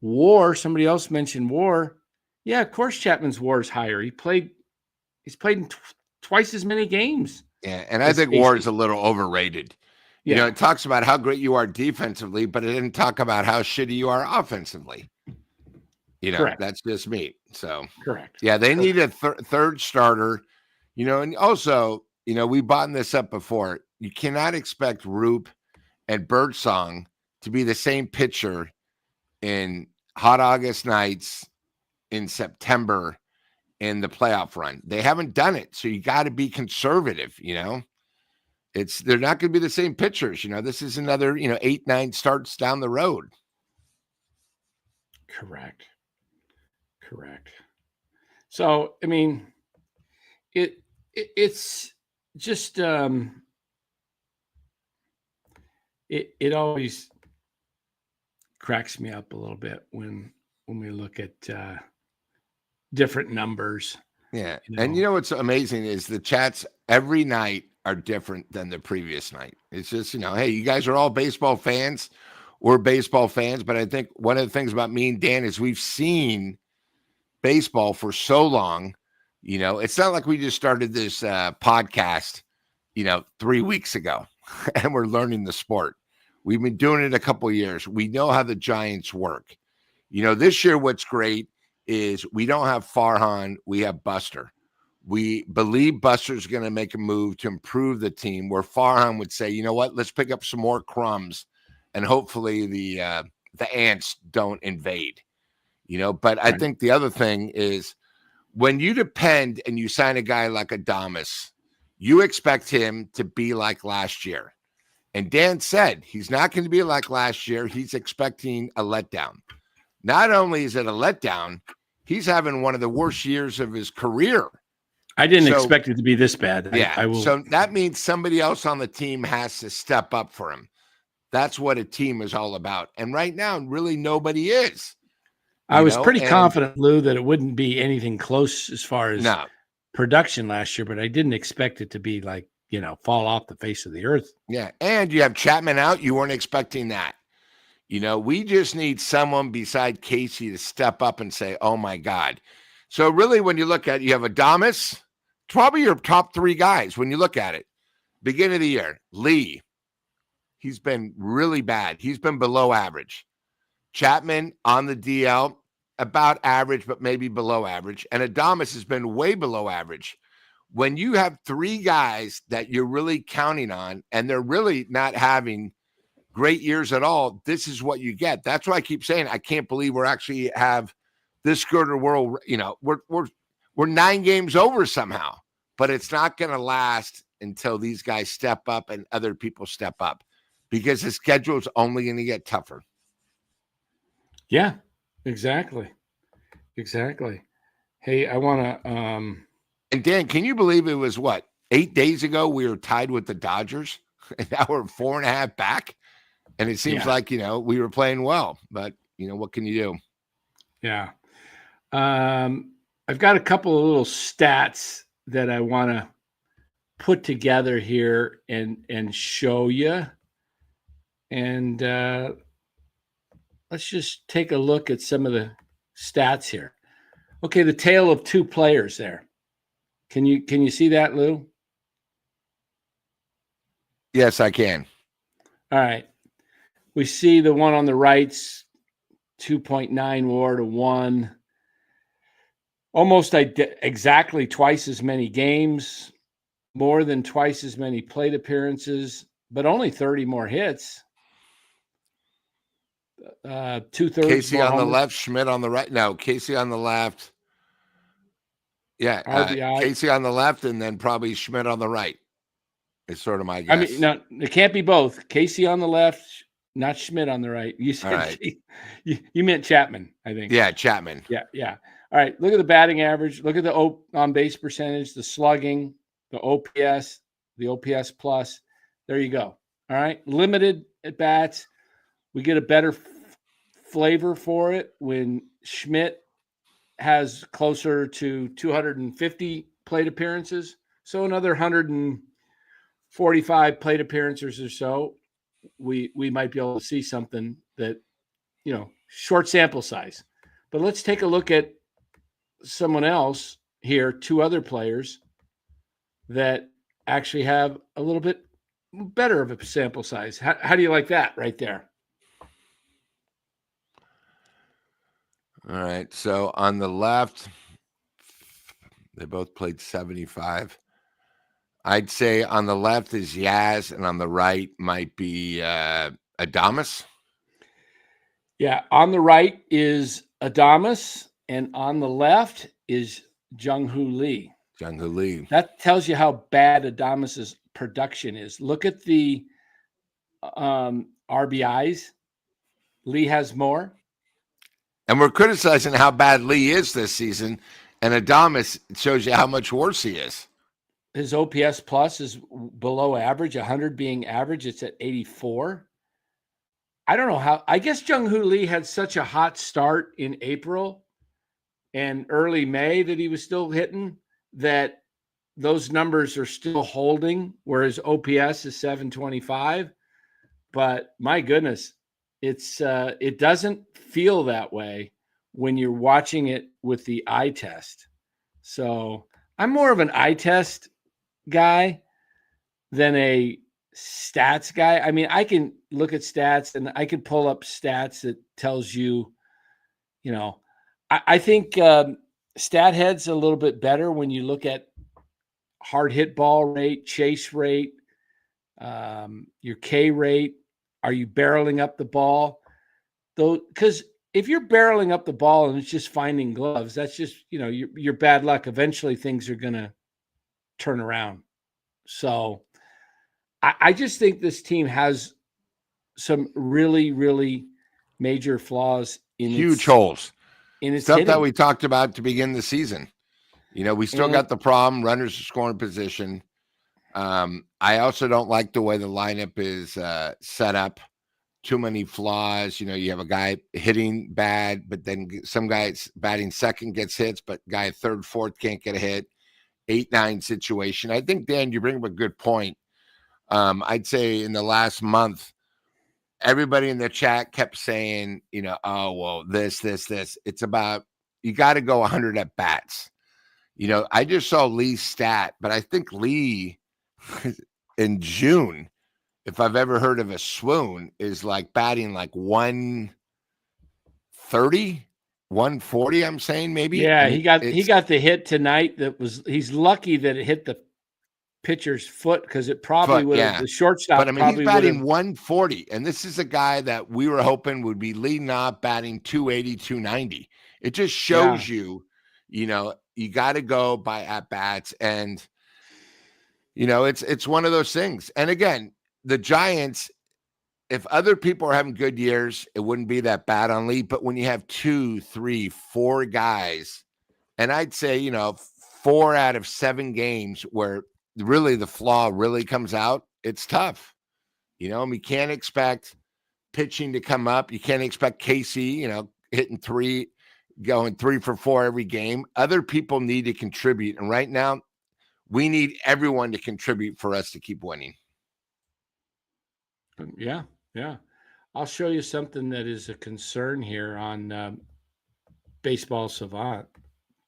WAR, somebody else mentioned WAR. Yeah, of course, Chapman's WAR is higher. He's played in twice as many games. Yeah, and I think WAR is a little overrated. It talks about how great you are defensively, but it didn't talk about how shitty you are offensively. Correct. That's just me. So, correct. Yeah, they need a third starter, and also, we bought this up before. You cannot expect Roop and Birdsong to be the same pitcher in hot August nights in September in the playoff run. They haven't done it. So you got to be conservative, they're not going to be the same pitchers. This is another, 8-9 starts down the road. Correct. So, I mean, it's just, it always cracks me up a little bit when we look at different numbers. Yeah. And what's amazing is the chats every night are different than the previous night. It's just, hey, you guys are all baseball fans. We're baseball fans. But I think one of the things about me and Dan is we've seen baseball for so long. It's not like we just started this podcast, 3 weeks ago and we're learning the sport. We've been doing it a couple of years. We know how the Giants work. This year, what's great is we don't have Farhan. We have Buster. We believe Buster's going to make a move to improve the team where Farhan would say, you know what, let's pick up some more crumbs and hopefully the ants don't invade, but I think the other thing is when you depend and you sign a guy like Adames, you expect him to be like last year. And Dan said he's not going to be like last year. He's expecting a letdown. Not only is it a letdown, he's having one of the worst years of his career. I didn't expect it to be this bad. Yeah. I will. So that means somebody else on the team has to step up for him. That's what a team is all about. And right now, really nobody is. I was pretty confident, Lou, that it wouldn't be anything close as far as production last year, but I didn't expect it to be like, fall off the face of the earth. Yeah. And you have Chapman out. You weren't expecting that. We just need someone beside Casey to step up and say, oh my God. So really, when you look at it, you have Adames, probably your top three guys when you look at it. Beginning of the year, Lee, he's been really bad. He's been below average. Chapman on the DL, about average, but maybe below average. And Adames has been way below average. When you have three guys that you're really counting on, and they're really not having great years at all, this is what you get. That's why I keep saying I can't believe we're actually have this good a world. You know, we're 9 games over somehow, but it's not going to last until these guys step up and other people step up, because the schedule is only going to get tougher. Yeah, exactly. Hey, I want to. And Dan, can you believe it was 8 days ago we were tied with the Dodgers, and now we're 4.5 back, and it seems like we were playing well, but what can you do? Yeah, I've got a couple of little stats that I want to put together here and show you, and let's just take a look at some of the stats here. Okay, the tale of two players there. Can you see that, Lou? Yes, I can. All right. We see the one on the right's 2.9 WAR to 1. Almost exactly twice as many games, more than twice as many plate appearances, but only 30 more hits. 2/3 Casey more on the homers. left, Schmidt on the right. No, Casey on the left. Yeah, RBI. Casey on the left, and then probably Schmidt on the right. Is sort of my guess. I mean, no, it can't be both. Casey on the left, not Schmidt on the right. You said right. you meant Chapman, I think. Yeah, Chapman. Yeah. All right. Look at the batting average. Look at the on base percentage, the slugging, the OPS, the OPS plus. There you go. All right. Limited at bats. We get a better flavor for it when Schmidt has closer to 250 plate appearances. So another 145 plate appearances or so, we might be able to see something that, short sample size. But let's take a look at someone else here, 2 other players that actually have a little bit better of a sample size. How do you like that right there? All right. So on the left, they both played 75. I'd say on the left is Yaz, and on the right might be Adames. Yeah, on the right is Adames, and on the left is Jung-Hoo Lee. Jung-Hoo Lee. That tells you how bad Adames's production is. Look at the RBIs. Lee has more. And we're criticizing how bad Lee is this season, and Adames shows you how much worse he is. His OPS plus is below average, 100 being average. It's at 84. I don't know how. I guess Jung-Hoo Lee had such a hot start in April and early May that he was still hitting, that those numbers are still holding, where his OPS is 725. But my goodness, it doesn't feel that way when you're watching it with the eye test. So I'm more of an eye test guy than a stats guy. I mean, I can look at stats and I can pull up stats that tells you, I think stat head's a little bit better when you look at hard hit ball rate, chase rate, your K rate. Are you barreling up the ball? Though, because if you're barreling up the ball and it's just finding gloves, that's just, your bad luck. Eventually things are going to turn around. So I just think this team has some really, really major flaws in huge holes in its stuff hitting. that we talked about to begin the season. We still got the problem. Runners are scoring position. I also don't like the way the lineup is set up. Too many flaws. You have a guy hitting bad, but then some guys batting second gets hits, but guy third, fourth can't get a hit. 8-9 situation. I think, Dan, you bring up a good point. I'd say in the last month, everybody in the chat kept saying, oh, well, this. It's about you got to go 100 at bats. I just saw Lee's stat, but I think Lee in June, if I've ever heard of a swoon, is like batting like 130, 140, I'm saying maybe. Yeah, he got the hit tonight. He's lucky that it hit the pitcher's foot, because it probably would have, the shortstop. But I mean, he's batting 140, and this is a guy that we were hoping would be leading off batting 280, 290. It just shows you, you got to go by at bats, and it's one of those things. And again, the Giants, if other people are having good years, it wouldn't be that bad on Lee. But when you have 2, 3, 4 guys, and I'd say 4 out of 7 games where really the flaw really comes out, it's tough. We can't expect pitching to come up. You can't expect Casey, hitting 3, going 3 for 4 every game. Other people need to contribute. And right now, we need everyone to contribute for us to keep winning. Yeah. I'll show you something that is a concern here on Baseball Savant.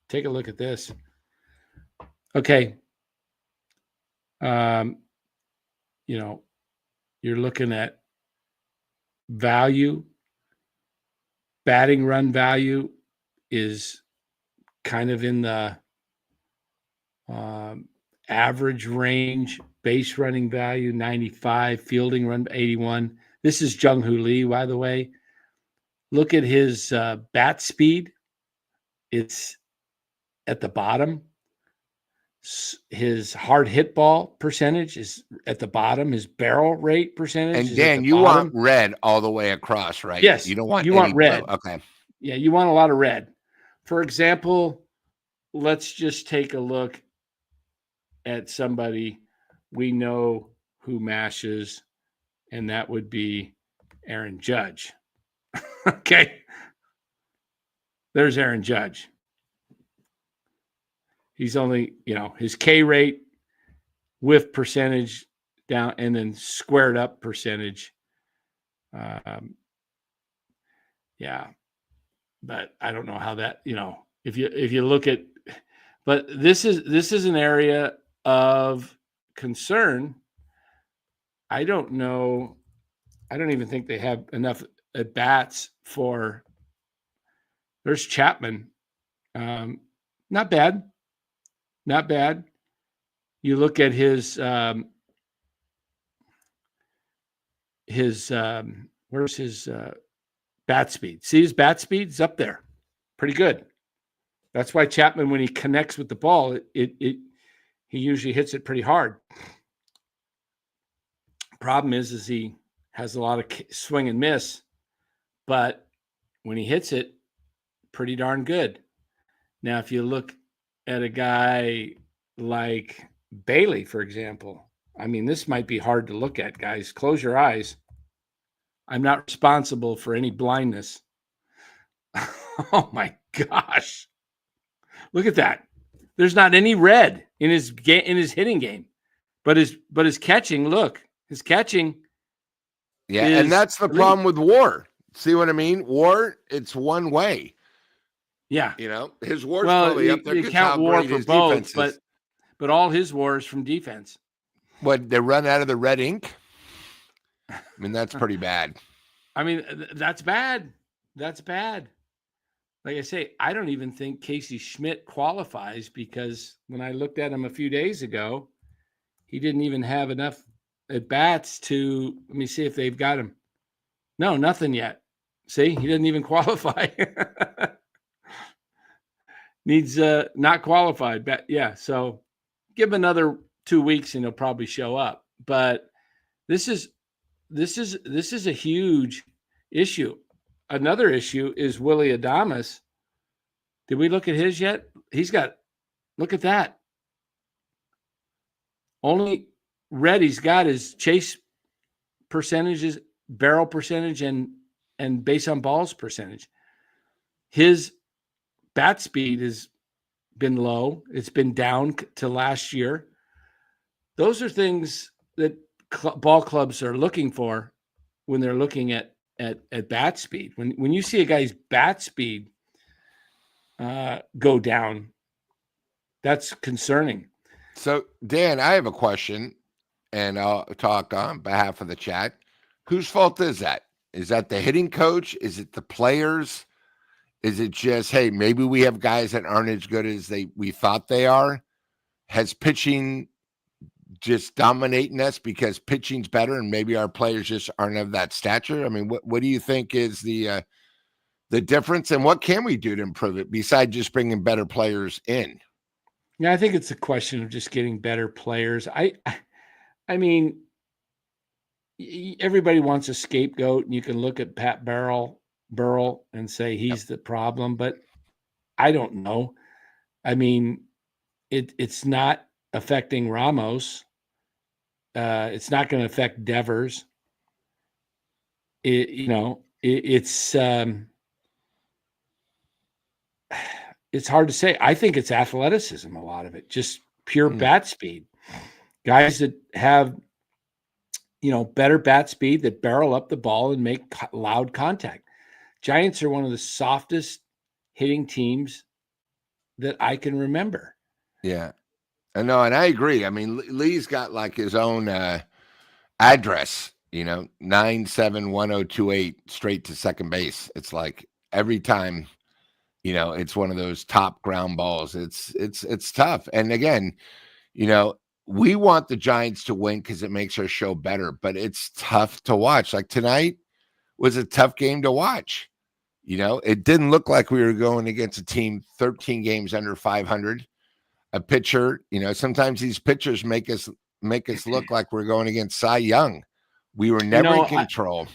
Take a look at this. Okay. You're looking at value. Batting run value is kind of in the average range. Base running value 95, fielding run 81. This is Jung-Hoo Lee, by the way. Look at his bat speed. It's at the bottom. His hard hit ball percentage is at the bottom. His barrel rate percentage. And Dan, you want red all the way across, right? Yes. You don't want red. Blue. Okay. Yeah, you want a lot of red. For example, let's just take a look at somebody we know who mashes, and that would be Aaron Judge. Okay. There's Aaron Judge. He's only, his K rate, whiff percentage down, and then squared up percentage. Yeah. But I don't know how that, if you look at, but this is an area of concern. I don't know. I don't even think they have enough at bats for. There's Chapman. Not bad. Not bad. You look at his where's his bat speed? See his bat speed? It's up there. Pretty good. That's why Chapman, when he connects with the ball, he usually hits it pretty hard. Problem is he has a lot of swing and miss, but when he hits it, pretty darn good. Now, if you look at a guy like Bailey, for example, I mean, this might be hard to look at, guys. Close your eyes. I'm not responsible for any blindness. Oh my gosh. Look at that. There's not any red in his hitting game. But his catching, look. His catching. Yeah, and that's the problem with WAR. See what I mean? WAR, it's one way. Yeah. His WAR's probably up there. You count WAR for both, but all his WAR is from defense. What, they run out of the red ink? I mean, that's pretty bad. I mean, that's bad. That's bad. Like I say, I don't even think Casey Schmidt qualifies, because when I looked at him a few days ago, he didn't even have enough at bats to, let me see if they've got him. No, nothing yet. See, he didn't even qualify. Needs not qualified. But yeah, so give him another 2 weeks and he'll probably show up. But this is a huge issue. Another issue is Willy Adames. Did we look at his yet? Look at that. Only red he's got is chase percentages, barrel percentage, and base on balls percentage. His bat speed has been low. It's been down to last year. Those are things that ball clubs are looking for when they're looking at bat speed. When you see a guy's bat speed go down. That's concerning. So, Dan, I have a question, and I'll talk on behalf of the chat. Whose fault is that? Is that the hitting coach? Is it the players? Is it just, hey, maybe we have guys that aren't as good as we thought they are? Has pitching just dominating us because pitching's better and maybe our players just aren't of that stature? I mean, what do you think is the difference, and what can we do to improve it besides just bringing better players in? Yeah, I think it's a question of just getting better players. I mean, everybody wants a scapegoat, and you can look at Pat Burrell and say he's the problem, but I don't know. I mean, it's not affecting Ramos. It's not going to affect Devers. It's hard to say. I think it's athleticism, a lot of it, just pure bat speed. Guys that have, better bat speed, that barrel up the ball and make loud contact. Giants are one of the softest hitting teams that I can remember. Yeah. And I agree. I mean, Lee's got like his own address, 971-028 straight to second base. It's like every time, it's one of those top ground balls. It's tough. And again, we want the Giants to win because it makes our show better, but it's tough to watch. Like tonight was a tough game to watch. It didn't look like we were going against a team 13 games under 500. A pitcher, sometimes these pitchers make us look like we're going against Cy Young. We were never in control.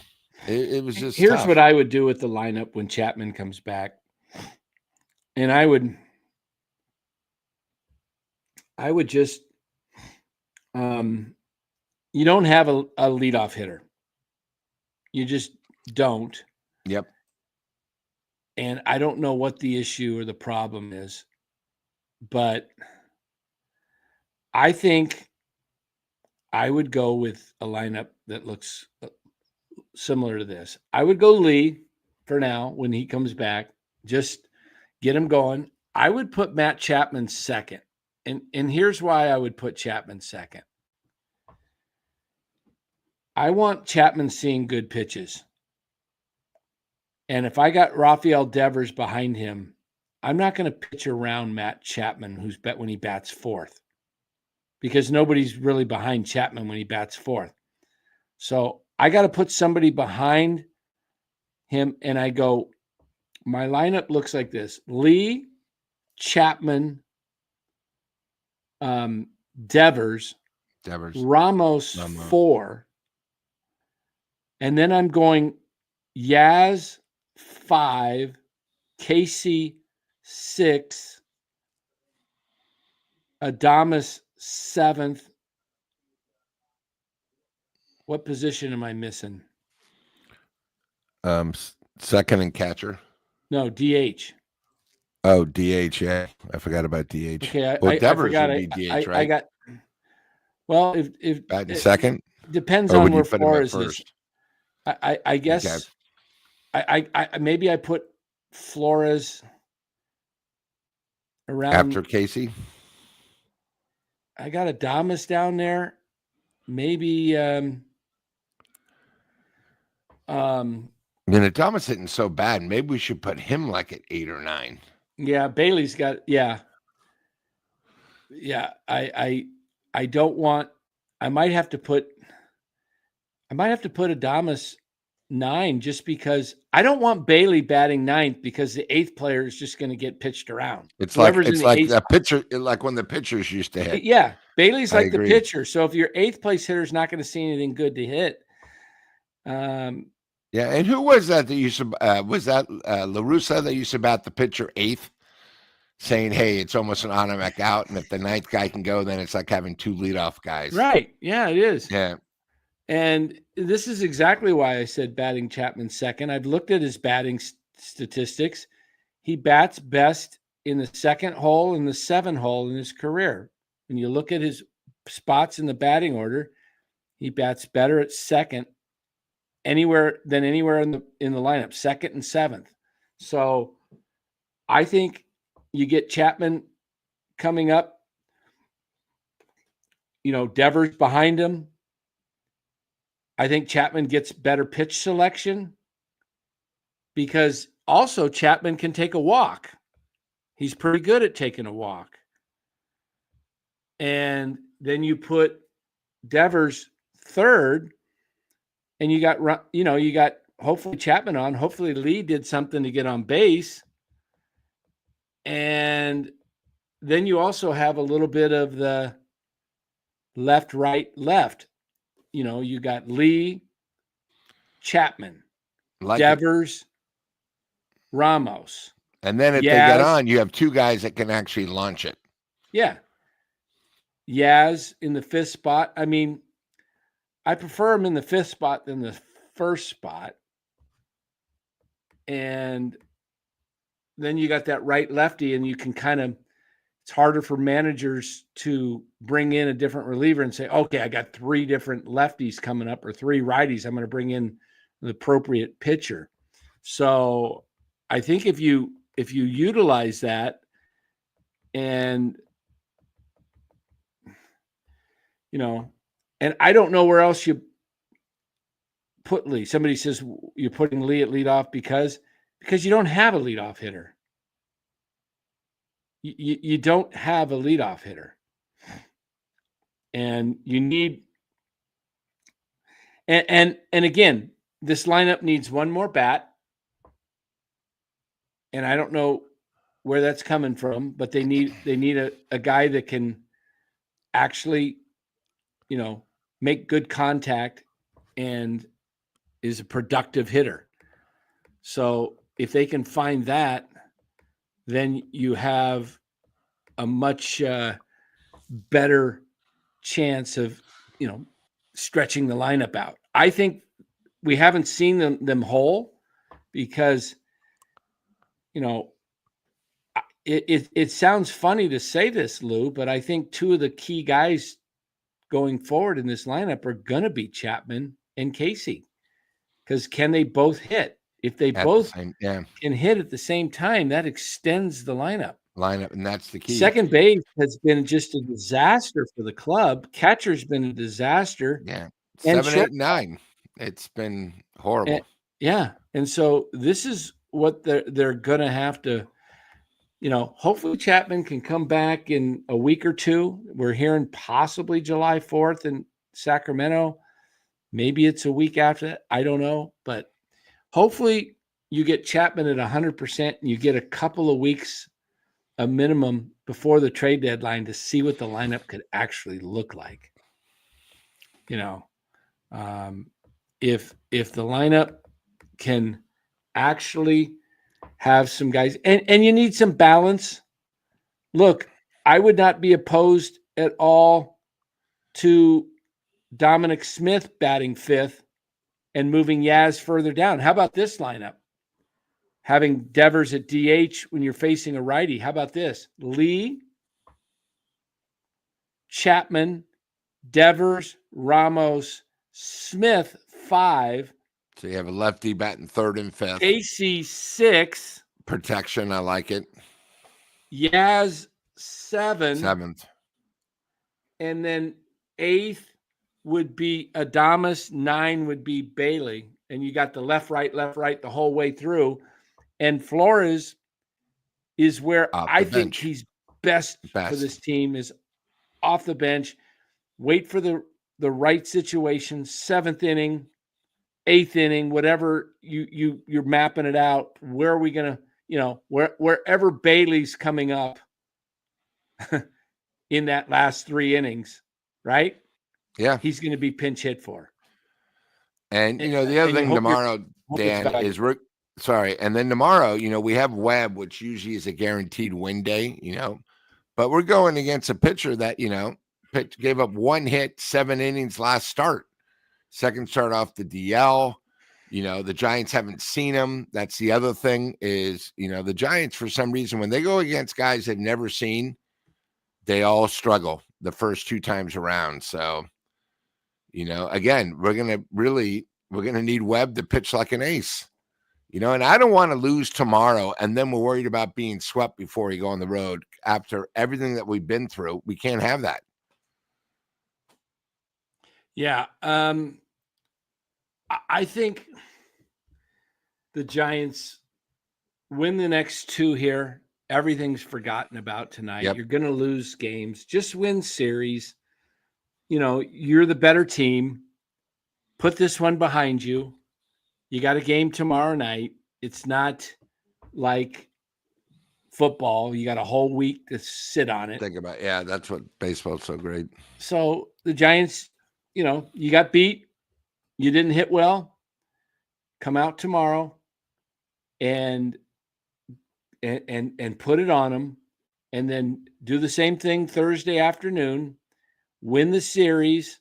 It was just here's tough. What I would do with the lineup when Chapman comes back. And I would just you don't have a leadoff hitter. You just don't. Yep. And I don't know what the issue or the problem is, but I think I would go with a lineup that looks similar to this. I would go Lee for now when he comes back. Just get him going. I would put Matt Chapman second. And here's why I would put Chapman second. I want Chapman seeing good pitches. And if I got Rafael Devers behind him, I'm not going to pitch around Matt Chapman, when he bats fourth, because nobody's really behind Chapman when he bats fourth. So I got to put somebody behind him, and I go, my lineup looks like this: Lee, Chapman, Devers, Ramos 4, and then I'm going Yaz 5, Casey 6, Adames 7th. What position am I missing? Second and catcher. No, DH. Oh, DH. Yeah, I forgot about DH. Okay, Devers I would be DH, right? I got. Well, if batting second, depends on where Flores is. I guess. Okay. I maybe I put Flores around after Casey. I got Adames down there. Maybe Adames hitting so bad. Maybe we should put him like at 8 or 9. Yeah, Bailey's got I don't want. I might have to put Adames 9 just because I don't want Bailey batting 9th because the 8th player is just going to get pitched around. It's like the pitcher, like when the pitchers used to hit. Yeah, Bailey's like the pitcher. So if your 8th place hitter is not going to see anything good to hit. Yeah, and who was that used to? Was that La Russa that used to bat the pitcher 8th, saying, "Hey, it's almost an automatic out, and if the 9th guy can go, then it's like having 2 leadoff guys." Right? Yeah, it is. Yeah. And this is exactly why I said batting Chapman second. I've looked at his batting statistics. He bats best in the 2nd hole and the 7th hole in his career. When you look at his spots in the batting order, he bats better at second anywhere in the lineup, 2nd and 7th. So I think you get Chapman coming up, Devers behind him. I think Chapman gets better pitch selection because also Chapman can take a walk. He's pretty good at taking a walk. And then you put Devers third, and you got hopefully Chapman on. Hopefully Lee did something to get on base. And then you also have a little bit of the left, right, left. You got Lee, Chapman, Devers, Ramos. And then if they get on, you have two guys that can actually launch it. Yeah. Yaz in the fifth spot. I mean, I prefer him in the fifth spot than the first spot. And then you got that right lefty, and you can it's harder for managers to bring in a different reliever and say, okay, I got three different lefties coming up or three righties. I'm going to bring in the appropriate pitcher. So I think if you utilize that, and and I don't know where else you put Lee. Somebody says you're putting Lee at leadoff because you don't have a leadoff hitter. You don't have a leadoff hitter, and you need. And again, this lineup needs one more bat, and I don't know where that's coming from, but they need a guy that can actually, make good contact and is a productive hitter. So if they can find that, then you have a much better chance of, stretching the lineup out. I think we haven't seen them whole because, it sounds funny to say this, Lou, but I think two of the key guys going forward in this lineup are going to be Chapman and Casey, because can they both hit? If they both can hit at the same time, that extends the lineup. And that's the key. Second base has been just a disaster for the club. Catcher's been a disaster. Yeah. 7, 8, 9. It's been horrible. And so this is what they're going to have to, hopefully Chapman can come back in a week or two. We're hearing possibly July 4th in Sacramento. Maybe it's a week after that. I don't know. But hopefully you get Chapman at 100% and you get a couple of weeks, a minimum, before the trade deadline to see what the lineup could actually look like. If the lineup can actually have some guys, and you need some balance. Look, I would not be opposed at all to Dominic Smith batting fifth and moving Yaz further down. How about this lineup? Having Devers at DH when you're facing a righty. How about this? Lee, Chapman, Devers, Ramos, Smith, 5. So you have a lefty batting third and fifth. Casey, 6. Protection, I like it. Yaz, 7. 7th. And then 8th would be Adames, 9 would be Bailey. And you got the left, right the whole way through. And Flores is where I think he's best for this team, is off the bench. Wait for the right situation, 7th inning, 8th inning, whatever you're mapping it out. Where are we going to, wherever Bailey's coming up in that last 3 innings, right? Yeah. He's going to be pinch hit for. And the other thing tomorrow, Dan, is and then tomorrow, we have Webb, which usually is a guaranteed win day, but we're going against a pitcher that, gave up 1 hit, 7 innings last start. Second start off the DL. The Giants haven't seen him. That's the other thing is, the Giants, for some reason, when they go against guys they've never seen, they all struggle the first 2 times around. So, again, we're going to need Webb to pitch like an ace. And I don't want to lose tomorrow, and then we're worried about being swept before we go on the road after everything that we've been through. We can't have that. Yeah. I think the Giants win the next two here. Everything's forgotten about tonight. Yep. You're going to lose games. Just win series. You're the better team. Put this one behind you. You got a game tomorrow night. It's not like football. You got a whole week to sit on it. Think about that's what baseball's so great. So the Giants, you got beat. You didn't hit well. Come out tomorrow and put it on them, and then do the same thing Thursday afternoon. Win the series.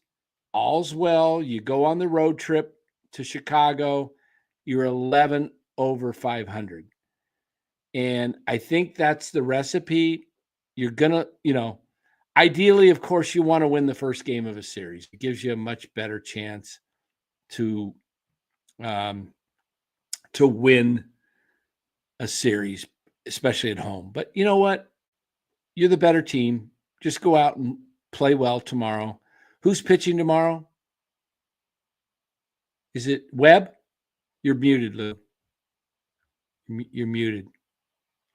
All's well. You go on the road trip to Chicago. You're 11 over 500. And I think that's the recipe. You're going to, ideally, of course, you want to win the first game of a series. It gives you a much better chance to win a series, especially at home. But you know what? You're the better team. Just go out and play well tomorrow. Who's pitching tomorrow? Is it Webb? You're muted, Lou. You're muted.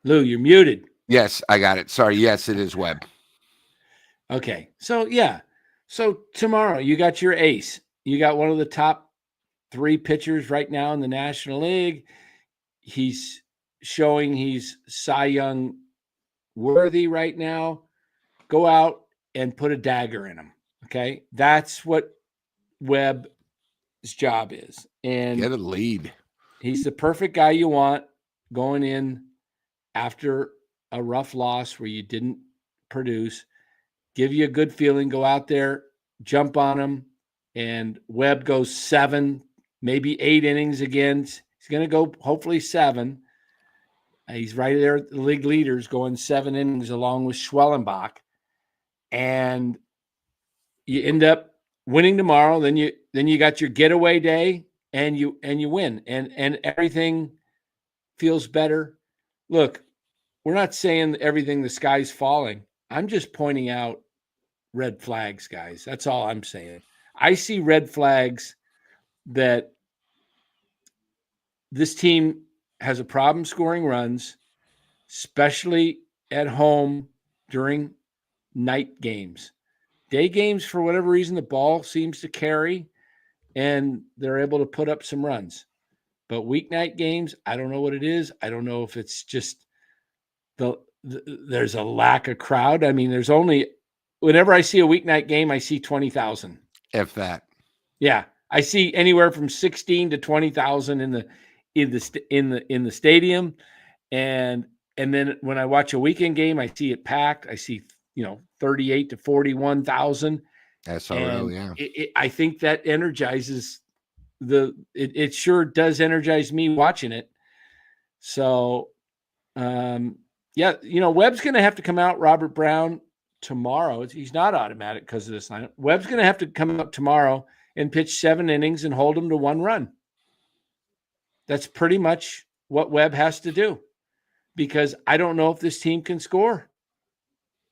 Lou, you're muted. Yes, I got it. Sorry. Yes, it is Webb. Okay. So, yeah. So tomorrow you got your ace. You got one of the top 3 pitchers right now in the National League. He's showing he's Cy Young worthy right now. Go out and put a dagger in him. Okay. That's what Webb's job is. And get a lead. He's the perfect guy you want going in after a rough loss where you didn't produce. Give you a good feeling. Go out there, jump on him, and Webb goes 7, maybe 8 innings again. He's going to go hopefully 7. He's right there at the league leaders going 7 innings along with Schwellenbach. And you end up winning tomorrow. Then you got your getaway day and you win. And everything feels better. Look, we're not saying everything, the sky's falling. I'm just pointing out red flags, guys. That's all I'm saying. I see red flags that this team has a problem scoring runs, especially at home during night games. Day games, for whatever reason, the ball seems to carry and they're able to put up some runs. But weeknight games, I don't know what it is. I don't know if it's just there's a lack of crowd. I mean, there's only, whenever I see a weeknight game, I see 20,000. If that. Yeah. I see anywhere from 16 to 20,000 in the stadium. And then when I watch a weekend game, I see it packed. I see, 38 to 41,000. SRO, yeah. I think that energizes it sure does energize me watching it. So, Webb's going to have to come out, Robert Brown, tomorrow. He's not automatic because of this lineup. Webb's going to have to come out tomorrow and pitch 7 innings and hold them to 1 run. That's pretty much what Webb has to do, because I don't know if this team can score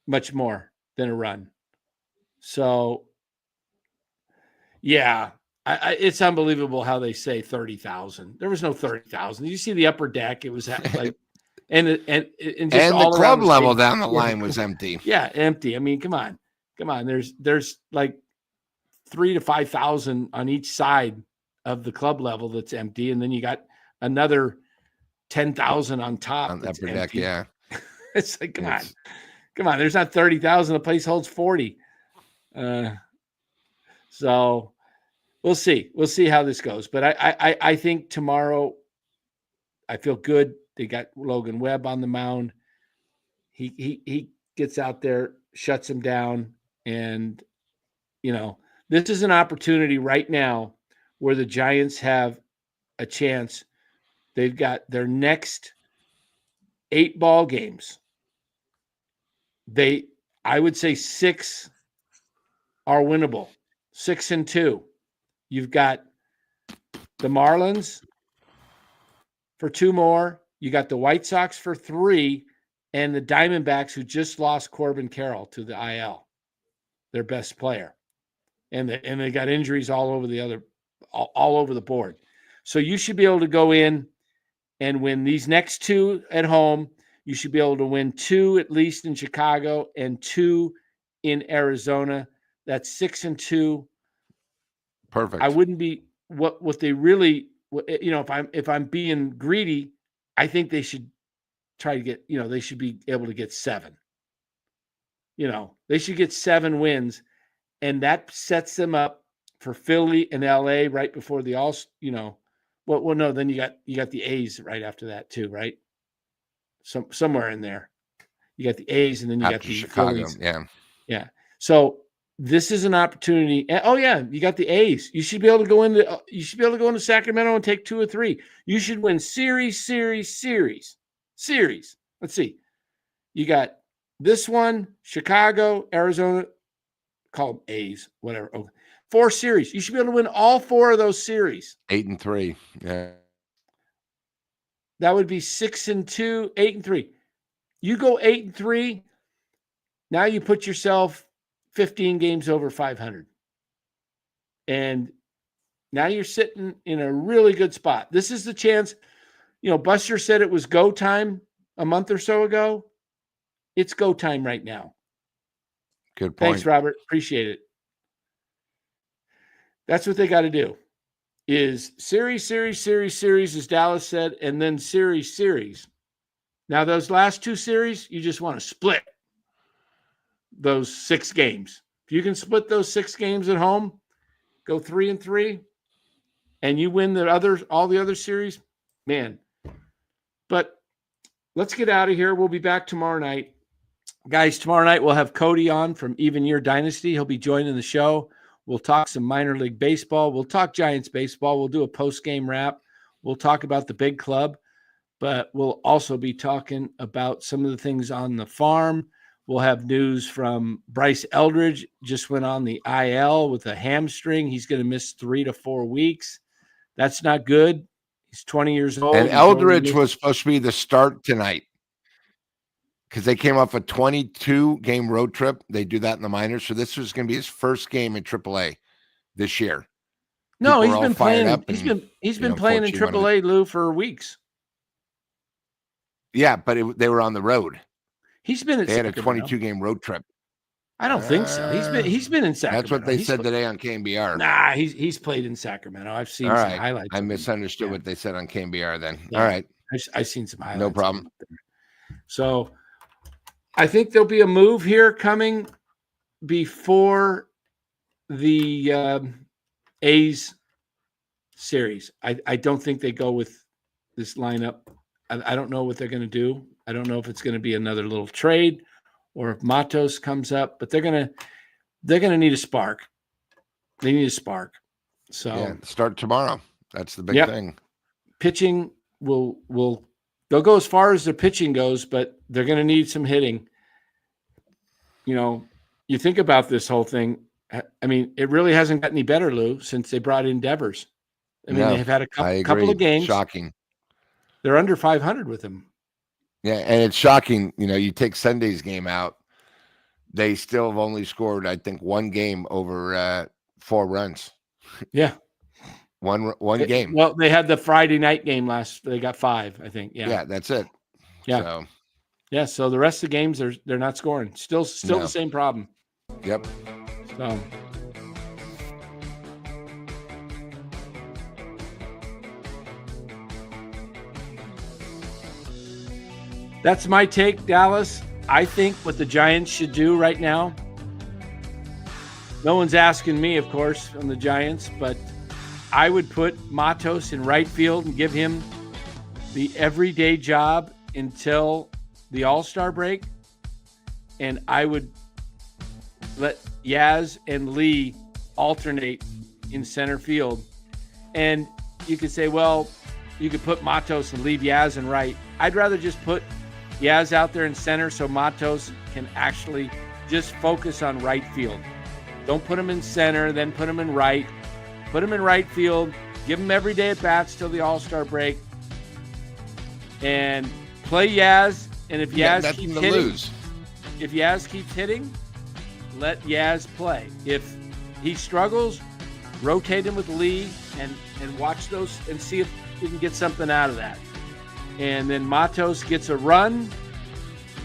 much more than a run. So, yeah, it's unbelievable how they say 30,000. There was no 30,000. You see the upper deck; it was like, and just all the club around level the down the line was empty. Yeah, empty. I mean, come on. There's like 3,000 to 5,000 on each side of the club level that's empty, and then you got another 10,000 on top on the that's upper empty. deck. Yeah, it's like come on. There's not 30,000. The place holds 40. So we'll see. We'll see how this goes. But I think tomorrow, I feel good. They got Logan Webb on the mound. He gets out there, shuts him down, and this is an opportunity right now where the Giants have a chance. They've got their next 8 ball games. I would say 6 are winnable. 6-2. You've got the Marlins, for 2 more. You got the White Sox for 3, and the Diamondbacks, who just lost Corbin Carroll to the IL, their best player. And they got injuries all over the board. So you should be able to go in and win these next 2 at home. You should be able to win 2 at least in Chicago and 2 in Arizona. That's 6-2. Perfect. I wouldn't be what they really, if I'm being greedy, I think they should try to get, they should be able to get 7. They should get 7 wins, and that sets them up for Philly and LA right before the well, no, then you got the A's right after that too, right? Somewhere in there. You got the A's, and then you got the Chicago. Phillies. Yeah. Yeah. So this is an opportunity. Oh yeah, you got the A's. You should be able to go into Sacramento and take 2 or 3. You should win series. Let's see. You got this one, Chicago, Arizona, call them A's, whatever. Oh, 4 series. You should be able to win all 4 of those series. 8-3. Yeah. That would be 6-2, 8-3. You go 8-3. Now you put yourself 15 games over 500. And now you're sitting in a really good spot. This is the chance. Buster said it was go time a month or so ago. It's go time right now. Good point. Thanks, Robert. Appreciate it. That's what they got to do. Is series, as Dallas said, and then series. Now, those last 2 series, you just want to split those 6 games. If you can split those 6 games at home, go 3-3, and you win all the other series, man. But let's get out of here. We'll be back tomorrow night. Guys, tomorrow night we'll have Cody on from Even Year Dynasty. He'll be joining the show. We'll talk some minor league baseball. We'll talk Giants baseball. We'll do a post-game wrap. We'll talk about the big club, but we'll also be talking about some of the things on the farm. We'll have news from Bryce Eldridge, just went on the IL with a hamstring. He's going to miss 3 to 4 weeks. That's not good. He's 20 years old. And Eldridge was supposed to be the start tonight because they came off a 22-game road trip. They do that in the minors. So this was going to be his first game in AAA this year. No, he's been playing. He's been playing in AAA, Lou, for weeks. Yeah, but they were on the road. He's been. They had a 22-game road trip. I don't think so. He's been in Sacramento. That's what they said today on KNBR. Nah, he's played in Sacramento. I've seen some highlights. I misunderstood what they said on KNBR then. Yeah. All right. I've seen some highlights. No problem. So I think there'll be a move here coming before the A's series. I don't think they go with this lineup. I don't know what they're going to do. I don't know if it's going to be another little trade or if Matos comes up, but they're going to need a spark. They need a spark. So start tomorrow. That's the big thing. Pitching they'll go as far as their pitching goes, but they're going to need some hitting. You think about this whole thing. I mean, it really hasn't gotten any better, Lou, since they brought in Devers. They've had a couple of games. Shocking. They're under 500 with him. Yeah, and it's shocking. You take Sunday's game out, they still have only scored, I think, 1 game over 4 runs. Yeah. One game. Well, they had the Friday night game they got 5, I think. Yeah. Yeah, that's it. Yeah. So the rest of the games they're not scoring. Still the same problem. Yep. So that's my take, Dallas. I think what the Giants should do right now, no one's asking me, of course, on the Giants, but I would put Matos in right field and give him the everyday job until the All-Star break. And I would let Yaz and Lee alternate in center field. And you could say, well, you could put Matos and leave Yaz in right. I'd rather just put Yaz out there in center so Matos can actually just focus on right field. Don't put him in center, then put him in right. Put him in right field. Give him every day at bats till the All-Star break. and play Yaz. And if You got Yaz nothing keeps to hitting, lose. if Yaz keeps hitting, let Yaz play. If he struggles, rotate him with Lee and watch those and see if we can get something out of that. And then Matos gets a run.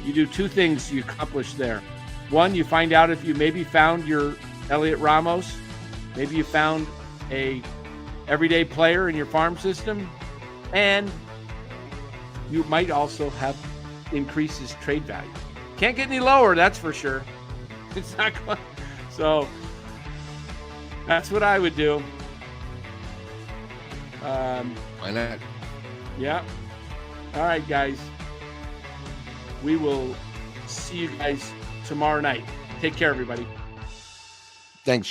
You do two things you accomplish there. One, you find out if you maybe found your Elliot Ramos. Maybe you found a everyday player in your farm system. And you might also have increased his trade value. Can't get any lower, that's for sure. It's not going. So that's what I would do. Why not? Yeah. All right, guys. We will see you guys tomorrow night. Take care, everybody. Thanks.